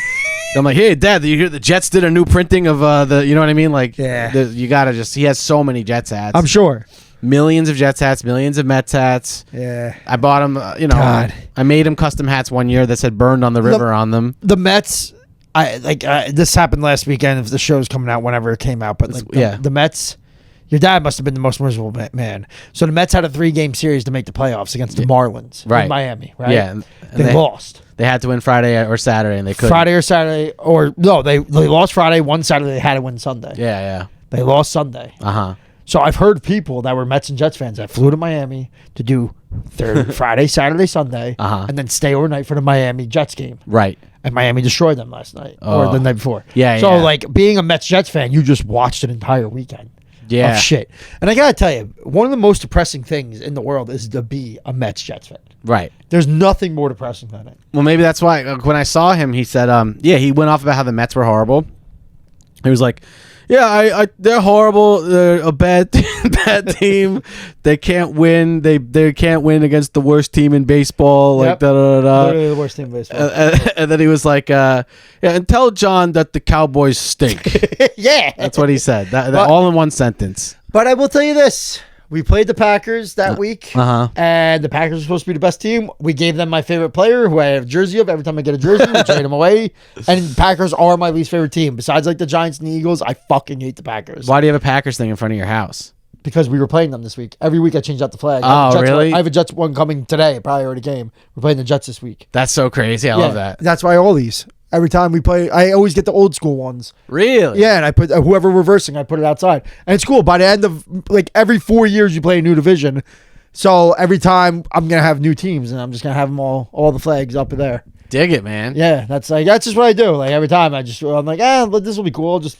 [SPEAKER 1] I'm like, "Hey, Dad, you hear the Jets did a new printing of the? You know what I mean? Like,
[SPEAKER 2] Yeah.
[SPEAKER 1] you gotta just. He has so many Jets hats.
[SPEAKER 2] I'm sure.
[SPEAKER 1] Millions of Jets hats, millions of Mets hats.
[SPEAKER 2] Yeah.
[SPEAKER 1] I bought him.
[SPEAKER 2] God.
[SPEAKER 1] I made him custom hats one year that said "Burned on the River" on them.
[SPEAKER 2] The Mets. This happened last weekend. If the show's coming out whenever it came out, but like the Mets. Your dad must have been the most miserable man. So the Mets had a 3-game series to make the playoffs against the Marlins in Miami, right?
[SPEAKER 1] Yeah, and
[SPEAKER 2] they lost.
[SPEAKER 1] They had to win Friday or Saturday, and they couldn't.
[SPEAKER 2] Friday or Saturday, or no, they lost Friday. One Saturday, they had to win Sunday.
[SPEAKER 1] Yeah.
[SPEAKER 2] They lost Sunday. So I've heard people that were Mets and Jets fans that flew to Miami to do Friday, Saturday, Sunday, and then stay overnight for the Miami Jets game.
[SPEAKER 1] Right.
[SPEAKER 2] And Miami destroyed them last night or the night before.
[SPEAKER 1] Yeah.
[SPEAKER 2] So like being a Mets Jets fan, you just watched an entire weekend.
[SPEAKER 1] Yeah.
[SPEAKER 2] Of shit. And I gotta tell you, one of the most depressing things in the world is to be a Mets Jets fan.
[SPEAKER 1] Right.
[SPEAKER 2] There's nothing more depressing than it.
[SPEAKER 1] Well, maybe that's why when I saw him, he said, he went off about how the Mets were horrible. He was like, yeah, they're horrible. They're a bad team. They can't win. They can't win against the worst team in baseball. Like
[SPEAKER 2] Literally the worst team in baseball.
[SPEAKER 1] And then he was like, and tell John that the Cowboys stink.
[SPEAKER 2] Yeah.
[SPEAKER 1] That's what he said. That all in one sentence.
[SPEAKER 2] But I will tell you this. We played the Packers that week, and the Packers were supposed to be the best team. We gave them my favorite player, who I have a jersey of. Every time I get a jersey, we trade him away. And Packers are my least favorite team. Besides like the Giants and the Eagles, I fucking hate the Packers.
[SPEAKER 1] Why do you have a Packers thing in front of your house?
[SPEAKER 2] Because we were playing them this week. Every week I change out the flag.
[SPEAKER 1] Oh, really?
[SPEAKER 2] I have a Jets one coming today. It probably already came. We're playing the Jets this week.
[SPEAKER 1] That's so crazy. I love that.
[SPEAKER 2] That's why all these. Every time we play, I always get the old school ones.
[SPEAKER 1] Really?
[SPEAKER 2] Yeah, and I put whoever reversing, I put it outside. And it's cool. By the end of, like, every 4 years, you play a new division. So every time, I'm going to have new teams, and I'm just going to have them all the flags up there.
[SPEAKER 1] Dig it, man.
[SPEAKER 2] Yeah, that's just what I do. Like, every time, I'm like, this will be cool. Just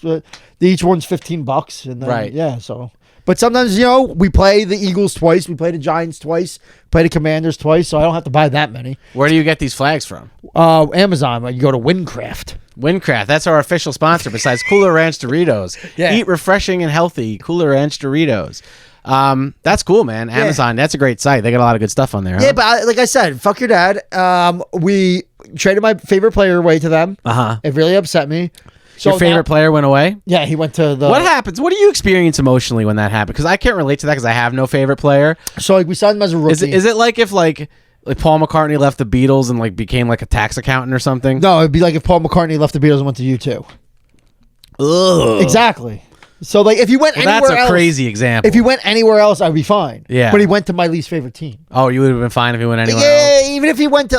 [SPEAKER 2] each one's $15. And then,
[SPEAKER 1] right.
[SPEAKER 2] Yeah, so. But sometimes, we play the Eagles twice. We play the Giants twice. Play the Commanders twice. So I don't have to buy that many.
[SPEAKER 1] Where do you get these flags from?
[SPEAKER 2] Amazon. You go to Windcraft.
[SPEAKER 1] Windcraft. That's our official sponsor besides Cooler Ranch Doritos.
[SPEAKER 2] Yeah. Eat
[SPEAKER 1] refreshing and healthy. Cooler Ranch Doritos. That's cool, man. Amazon. That's a great site. They got a lot of good stuff on there.
[SPEAKER 2] Yeah, but like I said, fuck your dad. We traded my favorite player away to them. It really upset me. So
[SPEAKER 1] your favorite player went away?
[SPEAKER 2] Yeah, he went to the...
[SPEAKER 1] What happens? What do you experience emotionally when that happened? Because I can't relate to that because I have no favorite player.
[SPEAKER 2] So like we signed him as a rookie.
[SPEAKER 1] Is it like if like Paul McCartney left the Beatles and like became like a tax accountant or something?
[SPEAKER 2] No, it'd be like if Paul McCartney left the Beatles and went to U2.
[SPEAKER 1] Ugh.
[SPEAKER 2] Exactly. So like, if he went
[SPEAKER 1] Well,
[SPEAKER 2] anywhere
[SPEAKER 1] that's a
[SPEAKER 2] else,
[SPEAKER 1] crazy example.
[SPEAKER 2] if he went anywhere else, I'd be fine.
[SPEAKER 1] Yeah.
[SPEAKER 2] But he went to my least favorite team.
[SPEAKER 1] Oh, you would have been fine if he went anywhere
[SPEAKER 2] Yeah,
[SPEAKER 1] else.
[SPEAKER 2] even if he went to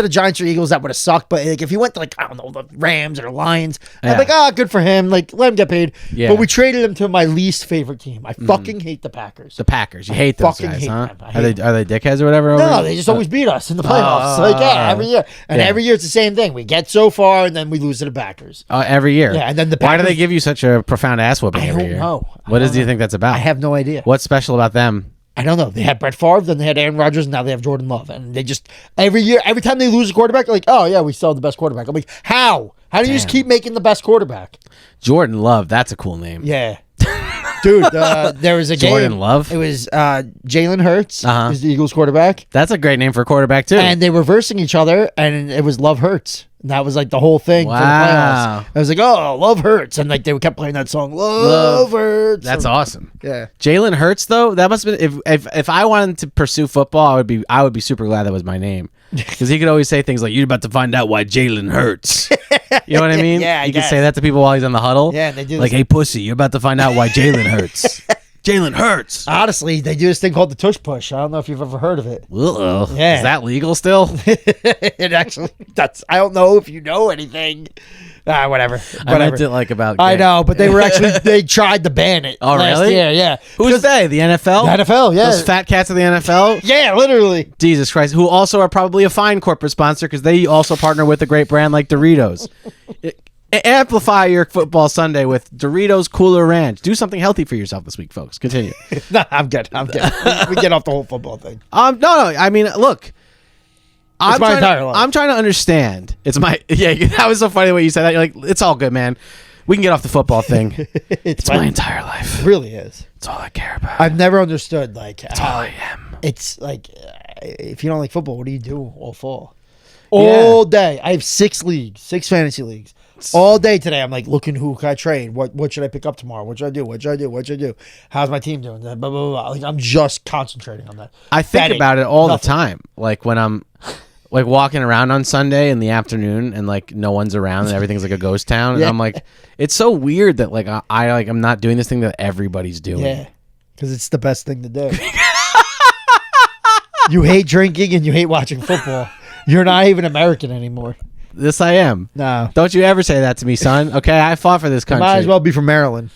[SPEAKER 2] the Giants or Eagles, that would have sucked. But like, if he went to like, I don't know, the Rams or Lions, I'd
[SPEAKER 1] Yeah.
[SPEAKER 2] be like, good for him. Like, let him get paid.
[SPEAKER 1] Yeah.
[SPEAKER 2] But we traded him to my least favorite team. I fucking hate the Packers.
[SPEAKER 1] The Packers. You hate those
[SPEAKER 2] fucking
[SPEAKER 1] guys,
[SPEAKER 2] hate
[SPEAKER 1] huh?
[SPEAKER 2] them. I
[SPEAKER 1] Are
[SPEAKER 2] hate
[SPEAKER 1] they dickheads or whatever? over
[SPEAKER 2] No,
[SPEAKER 1] there?
[SPEAKER 2] they just always beat us in the playoffs. Like, yeah, every year. And
[SPEAKER 1] Yeah.
[SPEAKER 2] every year it's the same thing. We get so far and then we lose to the Packers.
[SPEAKER 1] Every year.
[SPEAKER 2] Yeah, and then the
[SPEAKER 1] Why do they
[SPEAKER 2] Packers-
[SPEAKER 1] give you such a profound ass whooping
[SPEAKER 2] I
[SPEAKER 1] every
[SPEAKER 2] don't
[SPEAKER 1] year?
[SPEAKER 2] know.
[SPEAKER 1] What do you think that's about?
[SPEAKER 2] I have no idea.
[SPEAKER 1] What's special about them?
[SPEAKER 2] I don't know. They had Brett Favre, then they had Aaron Rodgers, and now they have Jordan Love. And they just, every year, every time they lose a quarterback, they're like, oh, yeah, we still have the best quarterback. I'm like, how? How do you just keep making the best quarterback?
[SPEAKER 1] Jordan Love. That's a cool name.
[SPEAKER 2] Yeah. Dude, there was a game.
[SPEAKER 1] Jordan Love?
[SPEAKER 2] It was Jalen Hurts,
[SPEAKER 1] Uh-huh.
[SPEAKER 2] who's the Eagles quarterback.
[SPEAKER 1] That's a great name for a quarterback too.
[SPEAKER 2] And they were versing each other, and it was Love Hurts. And that was like the whole thing for the
[SPEAKER 1] Wow.
[SPEAKER 2] playoffs. I was like, oh, Love Hurts. And like they kept playing that song, Love Hurts.
[SPEAKER 1] That's
[SPEAKER 2] And-
[SPEAKER 1] awesome.
[SPEAKER 2] Yeah.
[SPEAKER 1] Jalen Hurts though, that must have been if I wanted to pursue football, I would be super glad that was my name. Because he could always say things like, "You're about to find out why Jalen hurts." You know what I mean?
[SPEAKER 2] Yeah, I
[SPEAKER 1] you can
[SPEAKER 2] guess.
[SPEAKER 1] say that to people while he's on the huddle.
[SPEAKER 2] Yeah, they do
[SPEAKER 1] Like,
[SPEAKER 2] this-
[SPEAKER 1] "Hey, pussy, you're about to find out why Jalen hurts." Jalen hurts.
[SPEAKER 2] Honestly, they do this thing called the tush push. I don't know if you've ever heard of it.
[SPEAKER 1] Uh-oh.
[SPEAKER 2] Yeah.
[SPEAKER 1] Is that legal still?
[SPEAKER 2] It actually, I don't know if you know anything. Whatever.
[SPEAKER 1] I meant it like about.
[SPEAKER 2] I
[SPEAKER 1] gay.
[SPEAKER 2] know, but they tried to ban it.
[SPEAKER 1] Oh,
[SPEAKER 2] last
[SPEAKER 1] really?
[SPEAKER 2] year, yeah.
[SPEAKER 1] Who's they? The NFL?
[SPEAKER 2] The NFL, yeah.
[SPEAKER 1] Those fat cats of the NFL?
[SPEAKER 2] Yeah, literally.
[SPEAKER 1] Jesus Christ, who also are probably a fine corporate sponsor because they also partner with a great brand like Doritos. Amplify your football Sunday with Doritos Cooler Ranch. Do something healthy for yourself this week, folks. Continue.
[SPEAKER 2] No, I'm good. We get off the whole football thing.
[SPEAKER 1] No. I mean, look. I'm
[SPEAKER 2] my
[SPEAKER 1] trying to-
[SPEAKER 2] entire life.
[SPEAKER 1] I'm trying to understand. It's my that was so funny the way you said that. You're like, it's all good, man. We can get off the football thing. It's my entire life.
[SPEAKER 2] It really is.
[SPEAKER 1] It's all I care about.
[SPEAKER 2] I've never understood like
[SPEAKER 1] all
[SPEAKER 2] how
[SPEAKER 1] I am.
[SPEAKER 2] it's like if you don't like football, what do you do all fall? All day. I have 6 fantasy leagues. All day today, I'm like looking who can I trade? What should I pick up tomorrow? What should I do? What should I do? How's my team doing? Blah, blah, blah, blah. Like I'm just concentrating on that.
[SPEAKER 1] I think
[SPEAKER 2] Betting,
[SPEAKER 1] about it all
[SPEAKER 2] nothing.
[SPEAKER 1] the time. Like when I'm like walking around on Sunday in the afternoon and like no one's around and everything's like a ghost town. And
[SPEAKER 2] Yeah.
[SPEAKER 1] I'm like, it's so weird that like I'm not doing this thing that everybody's doing.
[SPEAKER 2] Yeah, because it's the best thing to do. You hate drinking and you hate watching football. You're not even American anymore.
[SPEAKER 1] This I am.
[SPEAKER 2] No.
[SPEAKER 1] Don't you ever say that to me, son. Okay, I fought for this country.
[SPEAKER 2] Might as well be from Maryland.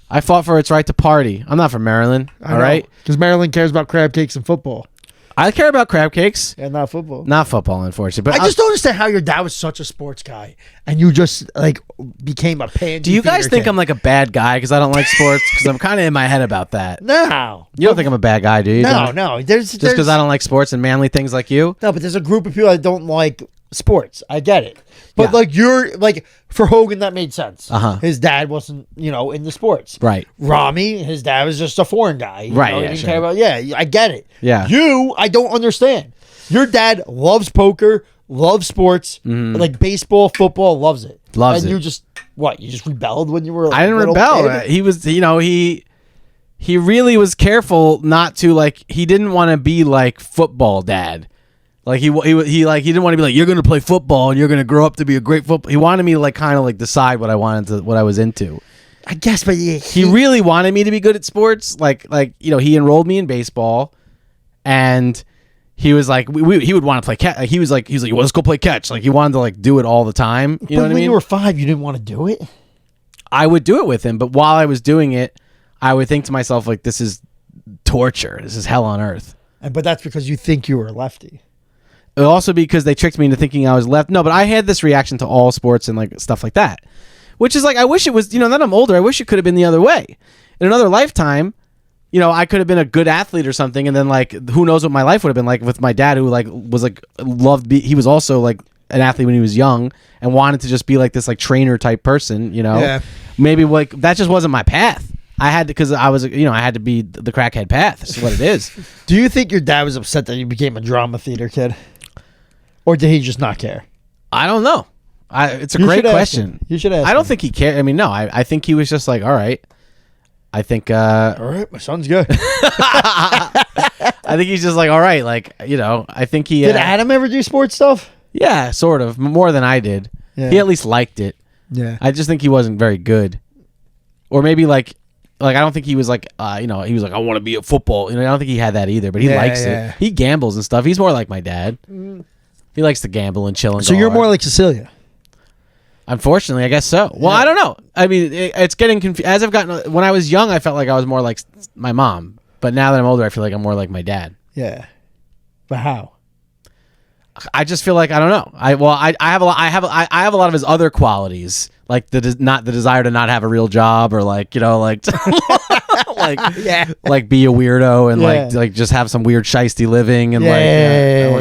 [SPEAKER 1] I fought for its right to party. I'm not from Maryland. All right.
[SPEAKER 2] Because Maryland cares about crab cakes and football.
[SPEAKER 1] I care about crab cakes.
[SPEAKER 2] And not football.
[SPEAKER 1] Not football, unfortunately. But
[SPEAKER 2] I just don't understand how your dad was such a sports guy and you just like became a pansy.
[SPEAKER 1] do you guys
[SPEAKER 2] theater
[SPEAKER 1] think
[SPEAKER 2] kid.
[SPEAKER 1] I'm like a bad guy because I don't like sports? Because I'm kind of in my head about that.
[SPEAKER 2] No.
[SPEAKER 1] You don't think I'm a bad guy, do you?
[SPEAKER 2] No,
[SPEAKER 1] Don't-
[SPEAKER 2] no.
[SPEAKER 1] Just because I don't like sports and manly things like you?
[SPEAKER 2] No, but there's a group of people that don't like sports. I get it. But
[SPEAKER 1] Yeah.
[SPEAKER 2] like you're like for Hogan that made sense.
[SPEAKER 1] Uh-huh.
[SPEAKER 2] His dad wasn't, into sports.
[SPEAKER 1] Right.
[SPEAKER 2] Rami, his dad was just a foreign guy.
[SPEAKER 1] Right,
[SPEAKER 2] He
[SPEAKER 1] yeah,
[SPEAKER 2] didn't
[SPEAKER 1] sure.
[SPEAKER 2] care about I get it.
[SPEAKER 1] Yeah.
[SPEAKER 2] You, I don't understand. Your dad loves poker, loves sports, like baseball, football, loves it.
[SPEAKER 1] Mm-hmm. Loves
[SPEAKER 2] and
[SPEAKER 1] it.
[SPEAKER 2] you just you just rebelled when you were
[SPEAKER 1] I didn't rebel. He was, he really was careful not to like. He didn't want to be like football dad. Like he didn't want to be like, you're gonna play football and you're gonna grow up to be a great football. He wanted me to like kind of like decide what I was into.
[SPEAKER 2] I guess, but
[SPEAKER 1] He really wanted me to be good at sports. Like he enrolled me in baseball, and he was like he would want to play catch. He was like well, let's go play catch. Like he wanted to like do it all the time. You know what I
[SPEAKER 2] when
[SPEAKER 1] mean?
[SPEAKER 2] you were 5, you didn't want to do it.
[SPEAKER 1] I would do it with him, but while I was doing it, I would think to myself like, this is torture. This is hell on earth.
[SPEAKER 2] But that's because you think you were a lefty.
[SPEAKER 1] Also because they tricked me into thinking I was left. No, but I had this reaction to all sports and like stuff like that, which is like, I wish it was, now that I'm older, I wish it could have been the other way. In another lifetime, I could have been a good athlete or something. And then like, who knows what my life would have been like with my dad, who like was like he was also like an athlete when he was young and wanted to just be like this like trainer type person,
[SPEAKER 2] Yeah.
[SPEAKER 1] maybe like that just wasn't my path. I had to, because I was, I had to be the crackhead path. This is what it is.
[SPEAKER 2] Do you think your dad was upset that you became a drama theater kid? Or did he just not care?
[SPEAKER 1] I don't know. It's a
[SPEAKER 2] You
[SPEAKER 1] great
[SPEAKER 2] should ask
[SPEAKER 1] question.
[SPEAKER 2] him. You should ask
[SPEAKER 1] I don't
[SPEAKER 2] him.
[SPEAKER 1] think he cared. I mean, no. I think he was just like, all right. I think.
[SPEAKER 2] All right, my son's good.
[SPEAKER 1] I think he's just like, all right. Like, I think he.
[SPEAKER 2] Did Adam ever do sports stuff?
[SPEAKER 1] Yeah, sort of more than I did.
[SPEAKER 2] Yeah.
[SPEAKER 1] He at least liked it.
[SPEAKER 2] Yeah.
[SPEAKER 1] I just think he wasn't very good, or maybe like Like I don't think he was like he was like I want to be a football. I don't think he had that either. But he likes it. He gambles and stuff. He's more like my dad. He likes to gamble and chill. And
[SPEAKER 2] So you're more like Cecilia.
[SPEAKER 1] Unfortunately, I guess so. Well, I don't know. I mean, it's getting confused. As I've gotten, when I was young, I felt like I was more like my mom. But now that I'm older, I feel like I'm more like my dad.
[SPEAKER 2] Yeah. But how?
[SPEAKER 1] I just feel like I don't know. I have a lot of his other qualities, like not the desire to not have a real job, or like like like be a weirdo and like just have some weird shiesty living and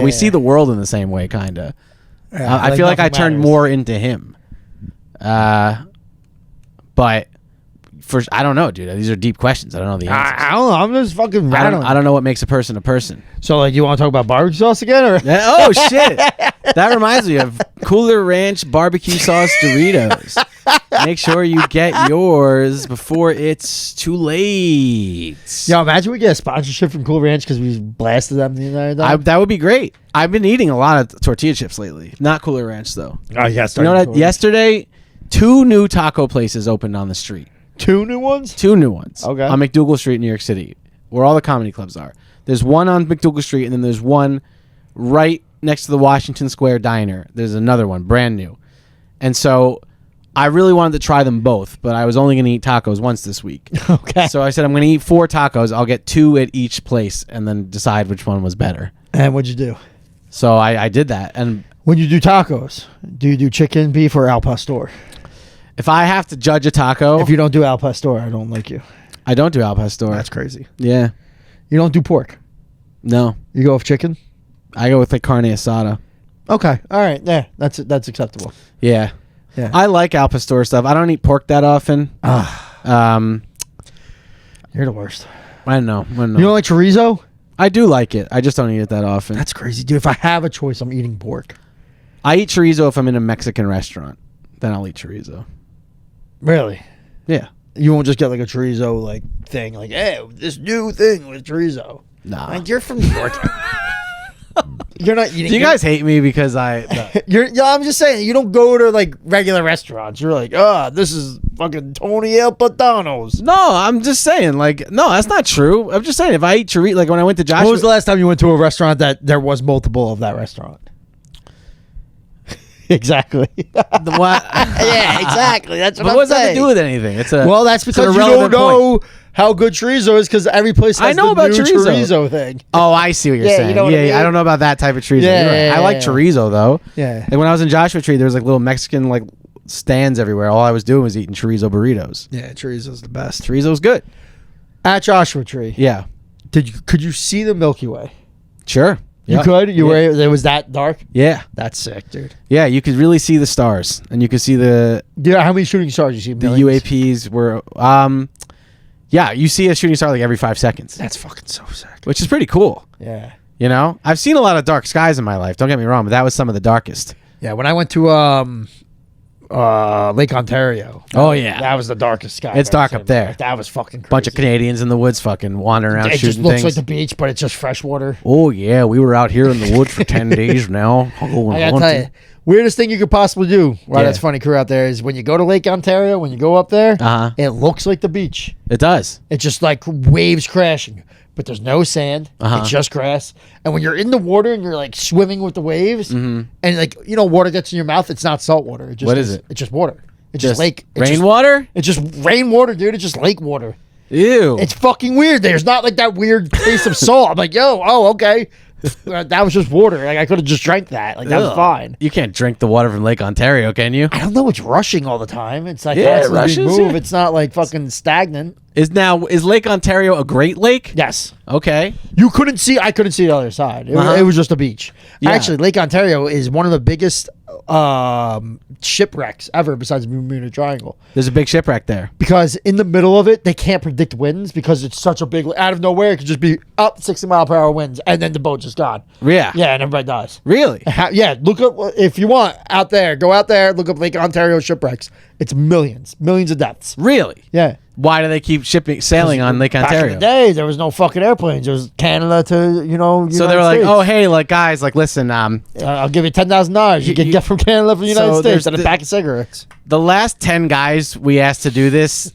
[SPEAKER 1] we see the world in the same way, kind of.
[SPEAKER 2] Yeah,
[SPEAKER 1] I feel like I turned
[SPEAKER 2] matters.
[SPEAKER 1] more into him, but. I don't know, dude. These are deep questions. I don't know the answers.
[SPEAKER 2] I don't know. I'm just fucking rattling.
[SPEAKER 1] I don't know what makes a person a person.
[SPEAKER 2] So, like, you want to talk about barbecue sauce again? Or?
[SPEAKER 1] Oh, shit. That reminds me of Cooler Ranch barbecue sauce Doritos. Make sure you get yours before it's too late.
[SPEAKER 2] Yo, imagine we get a sponsorship from Cool Ranch because we blasted them the other day.
[SPEAKER 1] That would be great. I've been eating a lot of tortilla chips lately. Not Cooler Ranch, though.
[SPEAKER 2] Oh, yes.
[SPEAKER 1] You know what? Yesterday, 2 new taco places opened on the street.
[SPEAKER 2] 2 new ones?
[SPEAKER 1] 2 new ones.
[SPEAKER 2] Okay.
[SPEAKER 1] On McDougal Street, New York City, where all the comedy clubs are. There's one on McDougal Street, and then there's one right next to the Washington Square Diner. There's another one, brand new. And so I really wanted to try them both, but I was only going to eat tacos once this week.
[SPEAKER 2] Okay.
[SPEAKER 1] So I said, I'm going to eat 4 tacos. I'll get 2 at each place and then decide which one was better.
[SPEAKER 2] And what'd you do?
[SPEAKER 1] So I did that. And
[SPEAKER 2] When you do tacos, do you do chicken, beef, or al pastor?
[SPEAKER 1] if I have to judge a taco,
[SPEAKER 2] If you don't do al pastor, I don't like you.
[SPEAKER 1] I don't do al pastor.
[SPEAKER 2] That's crazy.
[SPEAKER 1] Yeah.
[SPEAKER 2] You don't do pork.
[SPEAKER 1] No.
[SPEAKER 2] You go with chicken?
[SPEAKER 1] I go with like carne asada.
[SPEAKER 2] Okay. All right. Yeah, that's acceptable.
[SPEAKER 1] Yeah.
[SPEAKER 2] Yeah.
[SPEAKER 1] I like al pastor stuff. I don't eat pork that often.
[SPEAKER 2] You're the worst.
[SPEAKER 1] I don't know.
[SPEAKER 2] You don't like chorizo?
[SPEAKER 1] I do like it. I just don't eat it that often.
[SPEAKER 2] That's crazy, dude. If I have a choice, I'm eating pork.
[SPEAKER 1] I eat chorizo if I'm in a Mexican restaurant. Then I'll eat chorizo.
[SPEAKER 2] Really?
[SPEAKER 1] Yeah.
[SPEAKER 2] You won't just get like a chorizo like thing, like, hey, this new thing with chorizo.
[SPEAKER 1] Nah.
[SPEAKER 2] Like, you're from New York. You're not eating.
[SPEAKER 1] Do you guys hate me because I'm
[SPEAKER 2] just saying, you don't go to like regular restaurants. You're like, this is fucking Tony El Patano's.
[SPEAKER 1] No, I'm just saying, like, no, that's not true. I'm just saying, if I eat chorizo, like when I went to Joshua.
[SPEAKER 2] When was the last time you went to a restaurant that there was multiple of that restaurant? Exactly.
[SPEAKER 1] What?
[SPEAKER 2] Yeah, exactly. That's what
[SPEAKER 1] But
[SPEAKER 2] I'm
[SPEAKER 1] what does that have
[SPEAKER 2] saying.
[SPEAKER 1] to do with anything? It's a
[SPEAKER 2] Well, that's
[SPEAKER 1] it's an
[SPEAKER 2] because you don't
[SPEAKER 1] irrelevant
[SPEAKER 2] know
[SPEAKER 1] point.
[SPEAKER 2] how good chorizo is, because every place has
[SPEAKER 1] I know
[SPEAKER 2] the
[SPEAKER 1] about
[SPEAKER 2] new
[SPEAKER 1] chorizo.
[SPEAKER 2] thing.
[SPEAKER 1] Oh, I see what you're
[SPEAKER 2] Yeah, you
[SPEAKER 1] saying.
[SPEAKER 2] know what I mean?
[SPEAKER 1] I don't know about that type of chorizo.
[SPEAKER 2] Yeah,
[SPEAKER 1] You're right.
[SPEAKER 2] yeah,
[SPEAKER 1] I like
[SPEAKER 2] yeah.
[SPEAKER 1] chorizo though.
[SPEAKER 2] Yeah.
[SPEAKER 1] Like when I was in Joshua Tree, there was like little Mexican like stands everywhere. All I was doing was eating chorizo burritos.
[SPEAKER 2] Yeah, chorizo's the best.
[SPEAKER 1] Chorizo's good.
[SPEAKER 2] At Joshua Tree,
[SPEAKER 1] Yeah.
[SPEAKER 2] could you see the Milky Way?
[SPEAKER 1] Sure.
[SPEAKER 2] You
[SPEAKER 1] Yeah.
[SPEAKER 2] could?
[SPEAKER 1] Yeah.
[SPEAKER 2] It was that dark?
[SPEAKER 1] Yeah.
[SPEAKER 2] That's sick, dude.
[SPEAKER 1] Yeah, you could really see the stars, and you could see the
[SPEAKER 2] Yeah, how many shooting stars you see?
[SPEAKER 1] the
[SPEAKER 2] Millions?
[SPEAKER 1] UAPs were. Yeah, you see a shooting star like every 5 seconds,
[SPEAKER 2] That's fucking so sick.
[SPEAKER 1] which is pretty cool.
[SPEAKER 2] Yeah.
[SPEAKER 1] You know, I've seen a lot of dark skies in my life. Don't get me wrong, but that was some of the darkest.
[SPEAKER 2] Yeah, when I went to Lake Ontario.
[SPEAKER 1] Oh, yeah.
[SPEAKER 2] That was the darkest sky.
[SPEAKER 1] It's
[SPEAKER 2] I've ever
[SPEAKER 1] dark
[SPEAKER 2] seen.
[SPEAKER 1] up there.
[SPEAKER 2] Like, that was fucking crazy.
[SPEAKER 1] Bunch of Canadians in the woods, fucking wandering around
[SPEAKER 2] It
[SPEAKER 1] shooting
[SPEAKER 2] just looks
[SPEAKER 1] things.
[SPEAKER 2] like the beach, but it's just fresh water.
[SPEAKER 1] Oh yeah, we were out here in the woods for 10 days now.
[SPEAKER 2] I gotta tell you, weirdest thing you could possibly do. Wow,
[SPEAKER 1] Yeah.
[SPEAKER 2] that's funny crew out there is when you go to Lake Ontario, when you go up there,
[SPEAKER 1] Uh-huh.
[SPEAKER 2] it looks like the beach.
[SPEAKER 1] It does.
[SPEAKER 2] It's just like waves crashing, but there's no sand.
[SPEAKER 1] Uh-huh.
[SPEAKER 2] It's just grass. And when you're in the water and you're like swimming with the waves, and like water gets in your mouth, it's not salt water. It just
[SPEAKER 1] What is it?
[SPEAKER 2] It's just water. It's just lake. It's
[SPEAKER 1] Rainwater?
[SPEAKER 2] It's just rainwater, dude. It's just lake water.
[SPEAKER 1] Ew.
[SPEAKER 2] It's fucking weird. There's not like that weird taste of salt. I'm like, okay. That was just water. Like I could have just drank that. Like that was
[SPEAKER 1] Ugh.
[SPEAKER 2] fine.
[SPEAKER 1] You can't drink the water from Lake Ontario, can you?
[SPEAKER 2] I don't know. It's rushing all the time. It's like
[SPEAKER 1] Yeah, it
[SPEAKER 2] constantly
[SPEAKER 1] rushes,
[SPEAKER 2] move.
[SPEAKER 1] yeah.
[SPEAKER 2] It's not like fucking stagnant.
[SPEAKER 1] Is Lake Ontario a Great Lake?
[SPEAKER 2] Yes.
[SPEAKER 1] Okay.
[SPEAKER 2] You couldn't see. I couldn't see the other side.
[SPEAKER 1] Uh-huh.
[SPEAKER 2] It was just a beach.
[SPEAKER 1] Yeah.
[SPEAKER 2] Actually, Lake Ontario is one of the biggest shipwrecks ever, besides the Bermuda Triangle.
[SPEAKER 1] There's a big shipwreck there.
[SPEAKER 2] Because in the middle of it, they can't predict winds because it's such a big. Out of nowhere, it could just be up 60-mile-per-hour winds, and then the boat just gone.
[SPEAKER 1] Yeah.
[SPEAKER 2] Yeah, and everybody dies.
[SPEAKER 1] Really?
[SPEAKER 2] Yeah, look up if you want out there. Go out there, look up Lake Ontario shipwrecks. It's millions of deaths.
[SPEAKER 1] Really?
[SPEAKER 2] Yeah.
[SPEAKER 1] Why do they keep sailing on Lake
[SPEAKER 2] Back in
[SPEAKER 1] Ontario?
[SPEAKER 2] the day, there was no fucking airplanes. It was Canada to
[SPEAKER 1] So they were like, "Oh, hey, like guys, like listen,
[SPEAKER 2] I'll give you $10,000. You can get from Canada for the United
[SPEAKER 1] So
[SPEAKER 2] States
[SPEAKER 1] there's
[SPEAKER 2] and a pack of cigarettes."
[SPEAKER 1] the last 10 guys we asked to do this,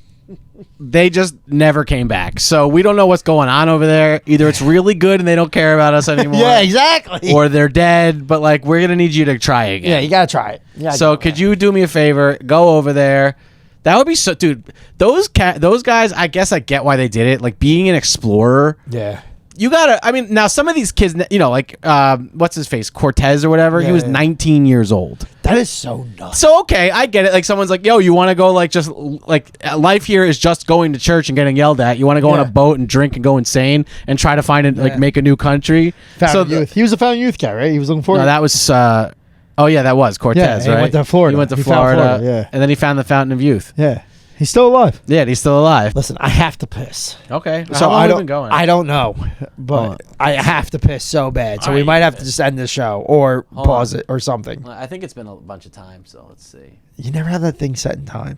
[SPEAKER 1] they just never came back. So we don't know what's going on over there. Either it's really good and they don't care about us anymore.
[SPEAKER 2] Yeah, exactly.
[SPEAKER 1] Or they're dead, but like we're gonna need you to try again.
[SPEAKER 2] Yeah, you gotta try it.
[SPEAKER 1] So could you do me a favor? Go over there. That would be so, dude. Those guys. I guess I get why they did it. Like being an explorer.
[SPEAKER 2] Yeah.
[SPEAKER 1] You gotta. I mean, now some of these kids, you know, like what's his face, Cortez or whatever.
[SPEAKER 2] Yeah,
[SPEAKER 1] he was
[SPEAKER 2] yeah.
[SPEAKER 1] 19 years old.
[SPEAKER 2] That is so nuts.
[SPEAKER 1] So okay, I get it. Like someone's like, "Yo, you want to go like just like life here is just going to church and getting yelled at. You want to go on a boat and drink and go insane and try to find it like make a new country."
[SPEAKER 2] Fountain Youth. He was a Fountain Youth guy, right? He was looking for.
[SPEAKER 1] No, that was. Oh yeah, that was Cortez,
[SPEAKER 2] Yeah,
[SPEAKER 1] right?
[SPEAKER 2] he went to Florida.
[SPEAKER 1] He went to
[SPEAKER 2] He found
[SPEAKER 1] Florida,
[SPEAKER 2] Florida, yeah.
[SPEAKER 1] and then he found the Fountain of Youth.
[SPEAKER 2] Yeah. He's still alive.
[SPEAKER 1] Yeah, and he's still alive.
[SPEAKER 2] Listen, I have to piss.
[SPEAKER 1] Okay,
[SPEAKER 2] So
[SPEAKER 1] how long
[SPEAKER 2] I
[SPEAKER 1] have we
[SPEAKER 2] don't.
[SPEAKER 1] been going?
[SPEAKER 2] I don't know, but I have to piss so bad. So we might have to just end the show or pause it or something.
[SPEAKER 1] I think it's been a bunch of time, so let's see.
[SPEAKER 2] You never have that thing set in time.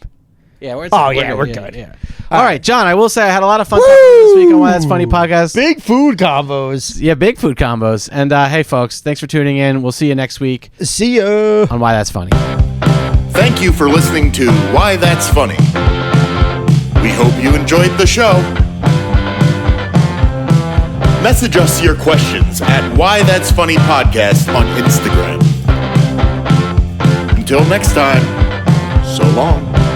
[SPEAKER 1] Yeah, we're
[SPEAKER 2] good.
[SPEAKER 1] Yeah. All right, John. I will say I had a lot of fun talking this week on Why That's Funny podcast.
[SPEAKER 2] Big food combos.
[SPEAKER 1] Yeah, big food combos. And hey, folks, thanks for tuning in. We'll see you next week
[SPEAKER 2] See ya.
[SPEAKER 1] on Why That's Funny.
[SPEAKER 3] Thank you for listening to Why That's Funny. We hope you enjoyed the show. Message us your questions at Why That's Funny Podcast on Instagram. Until next time, so long.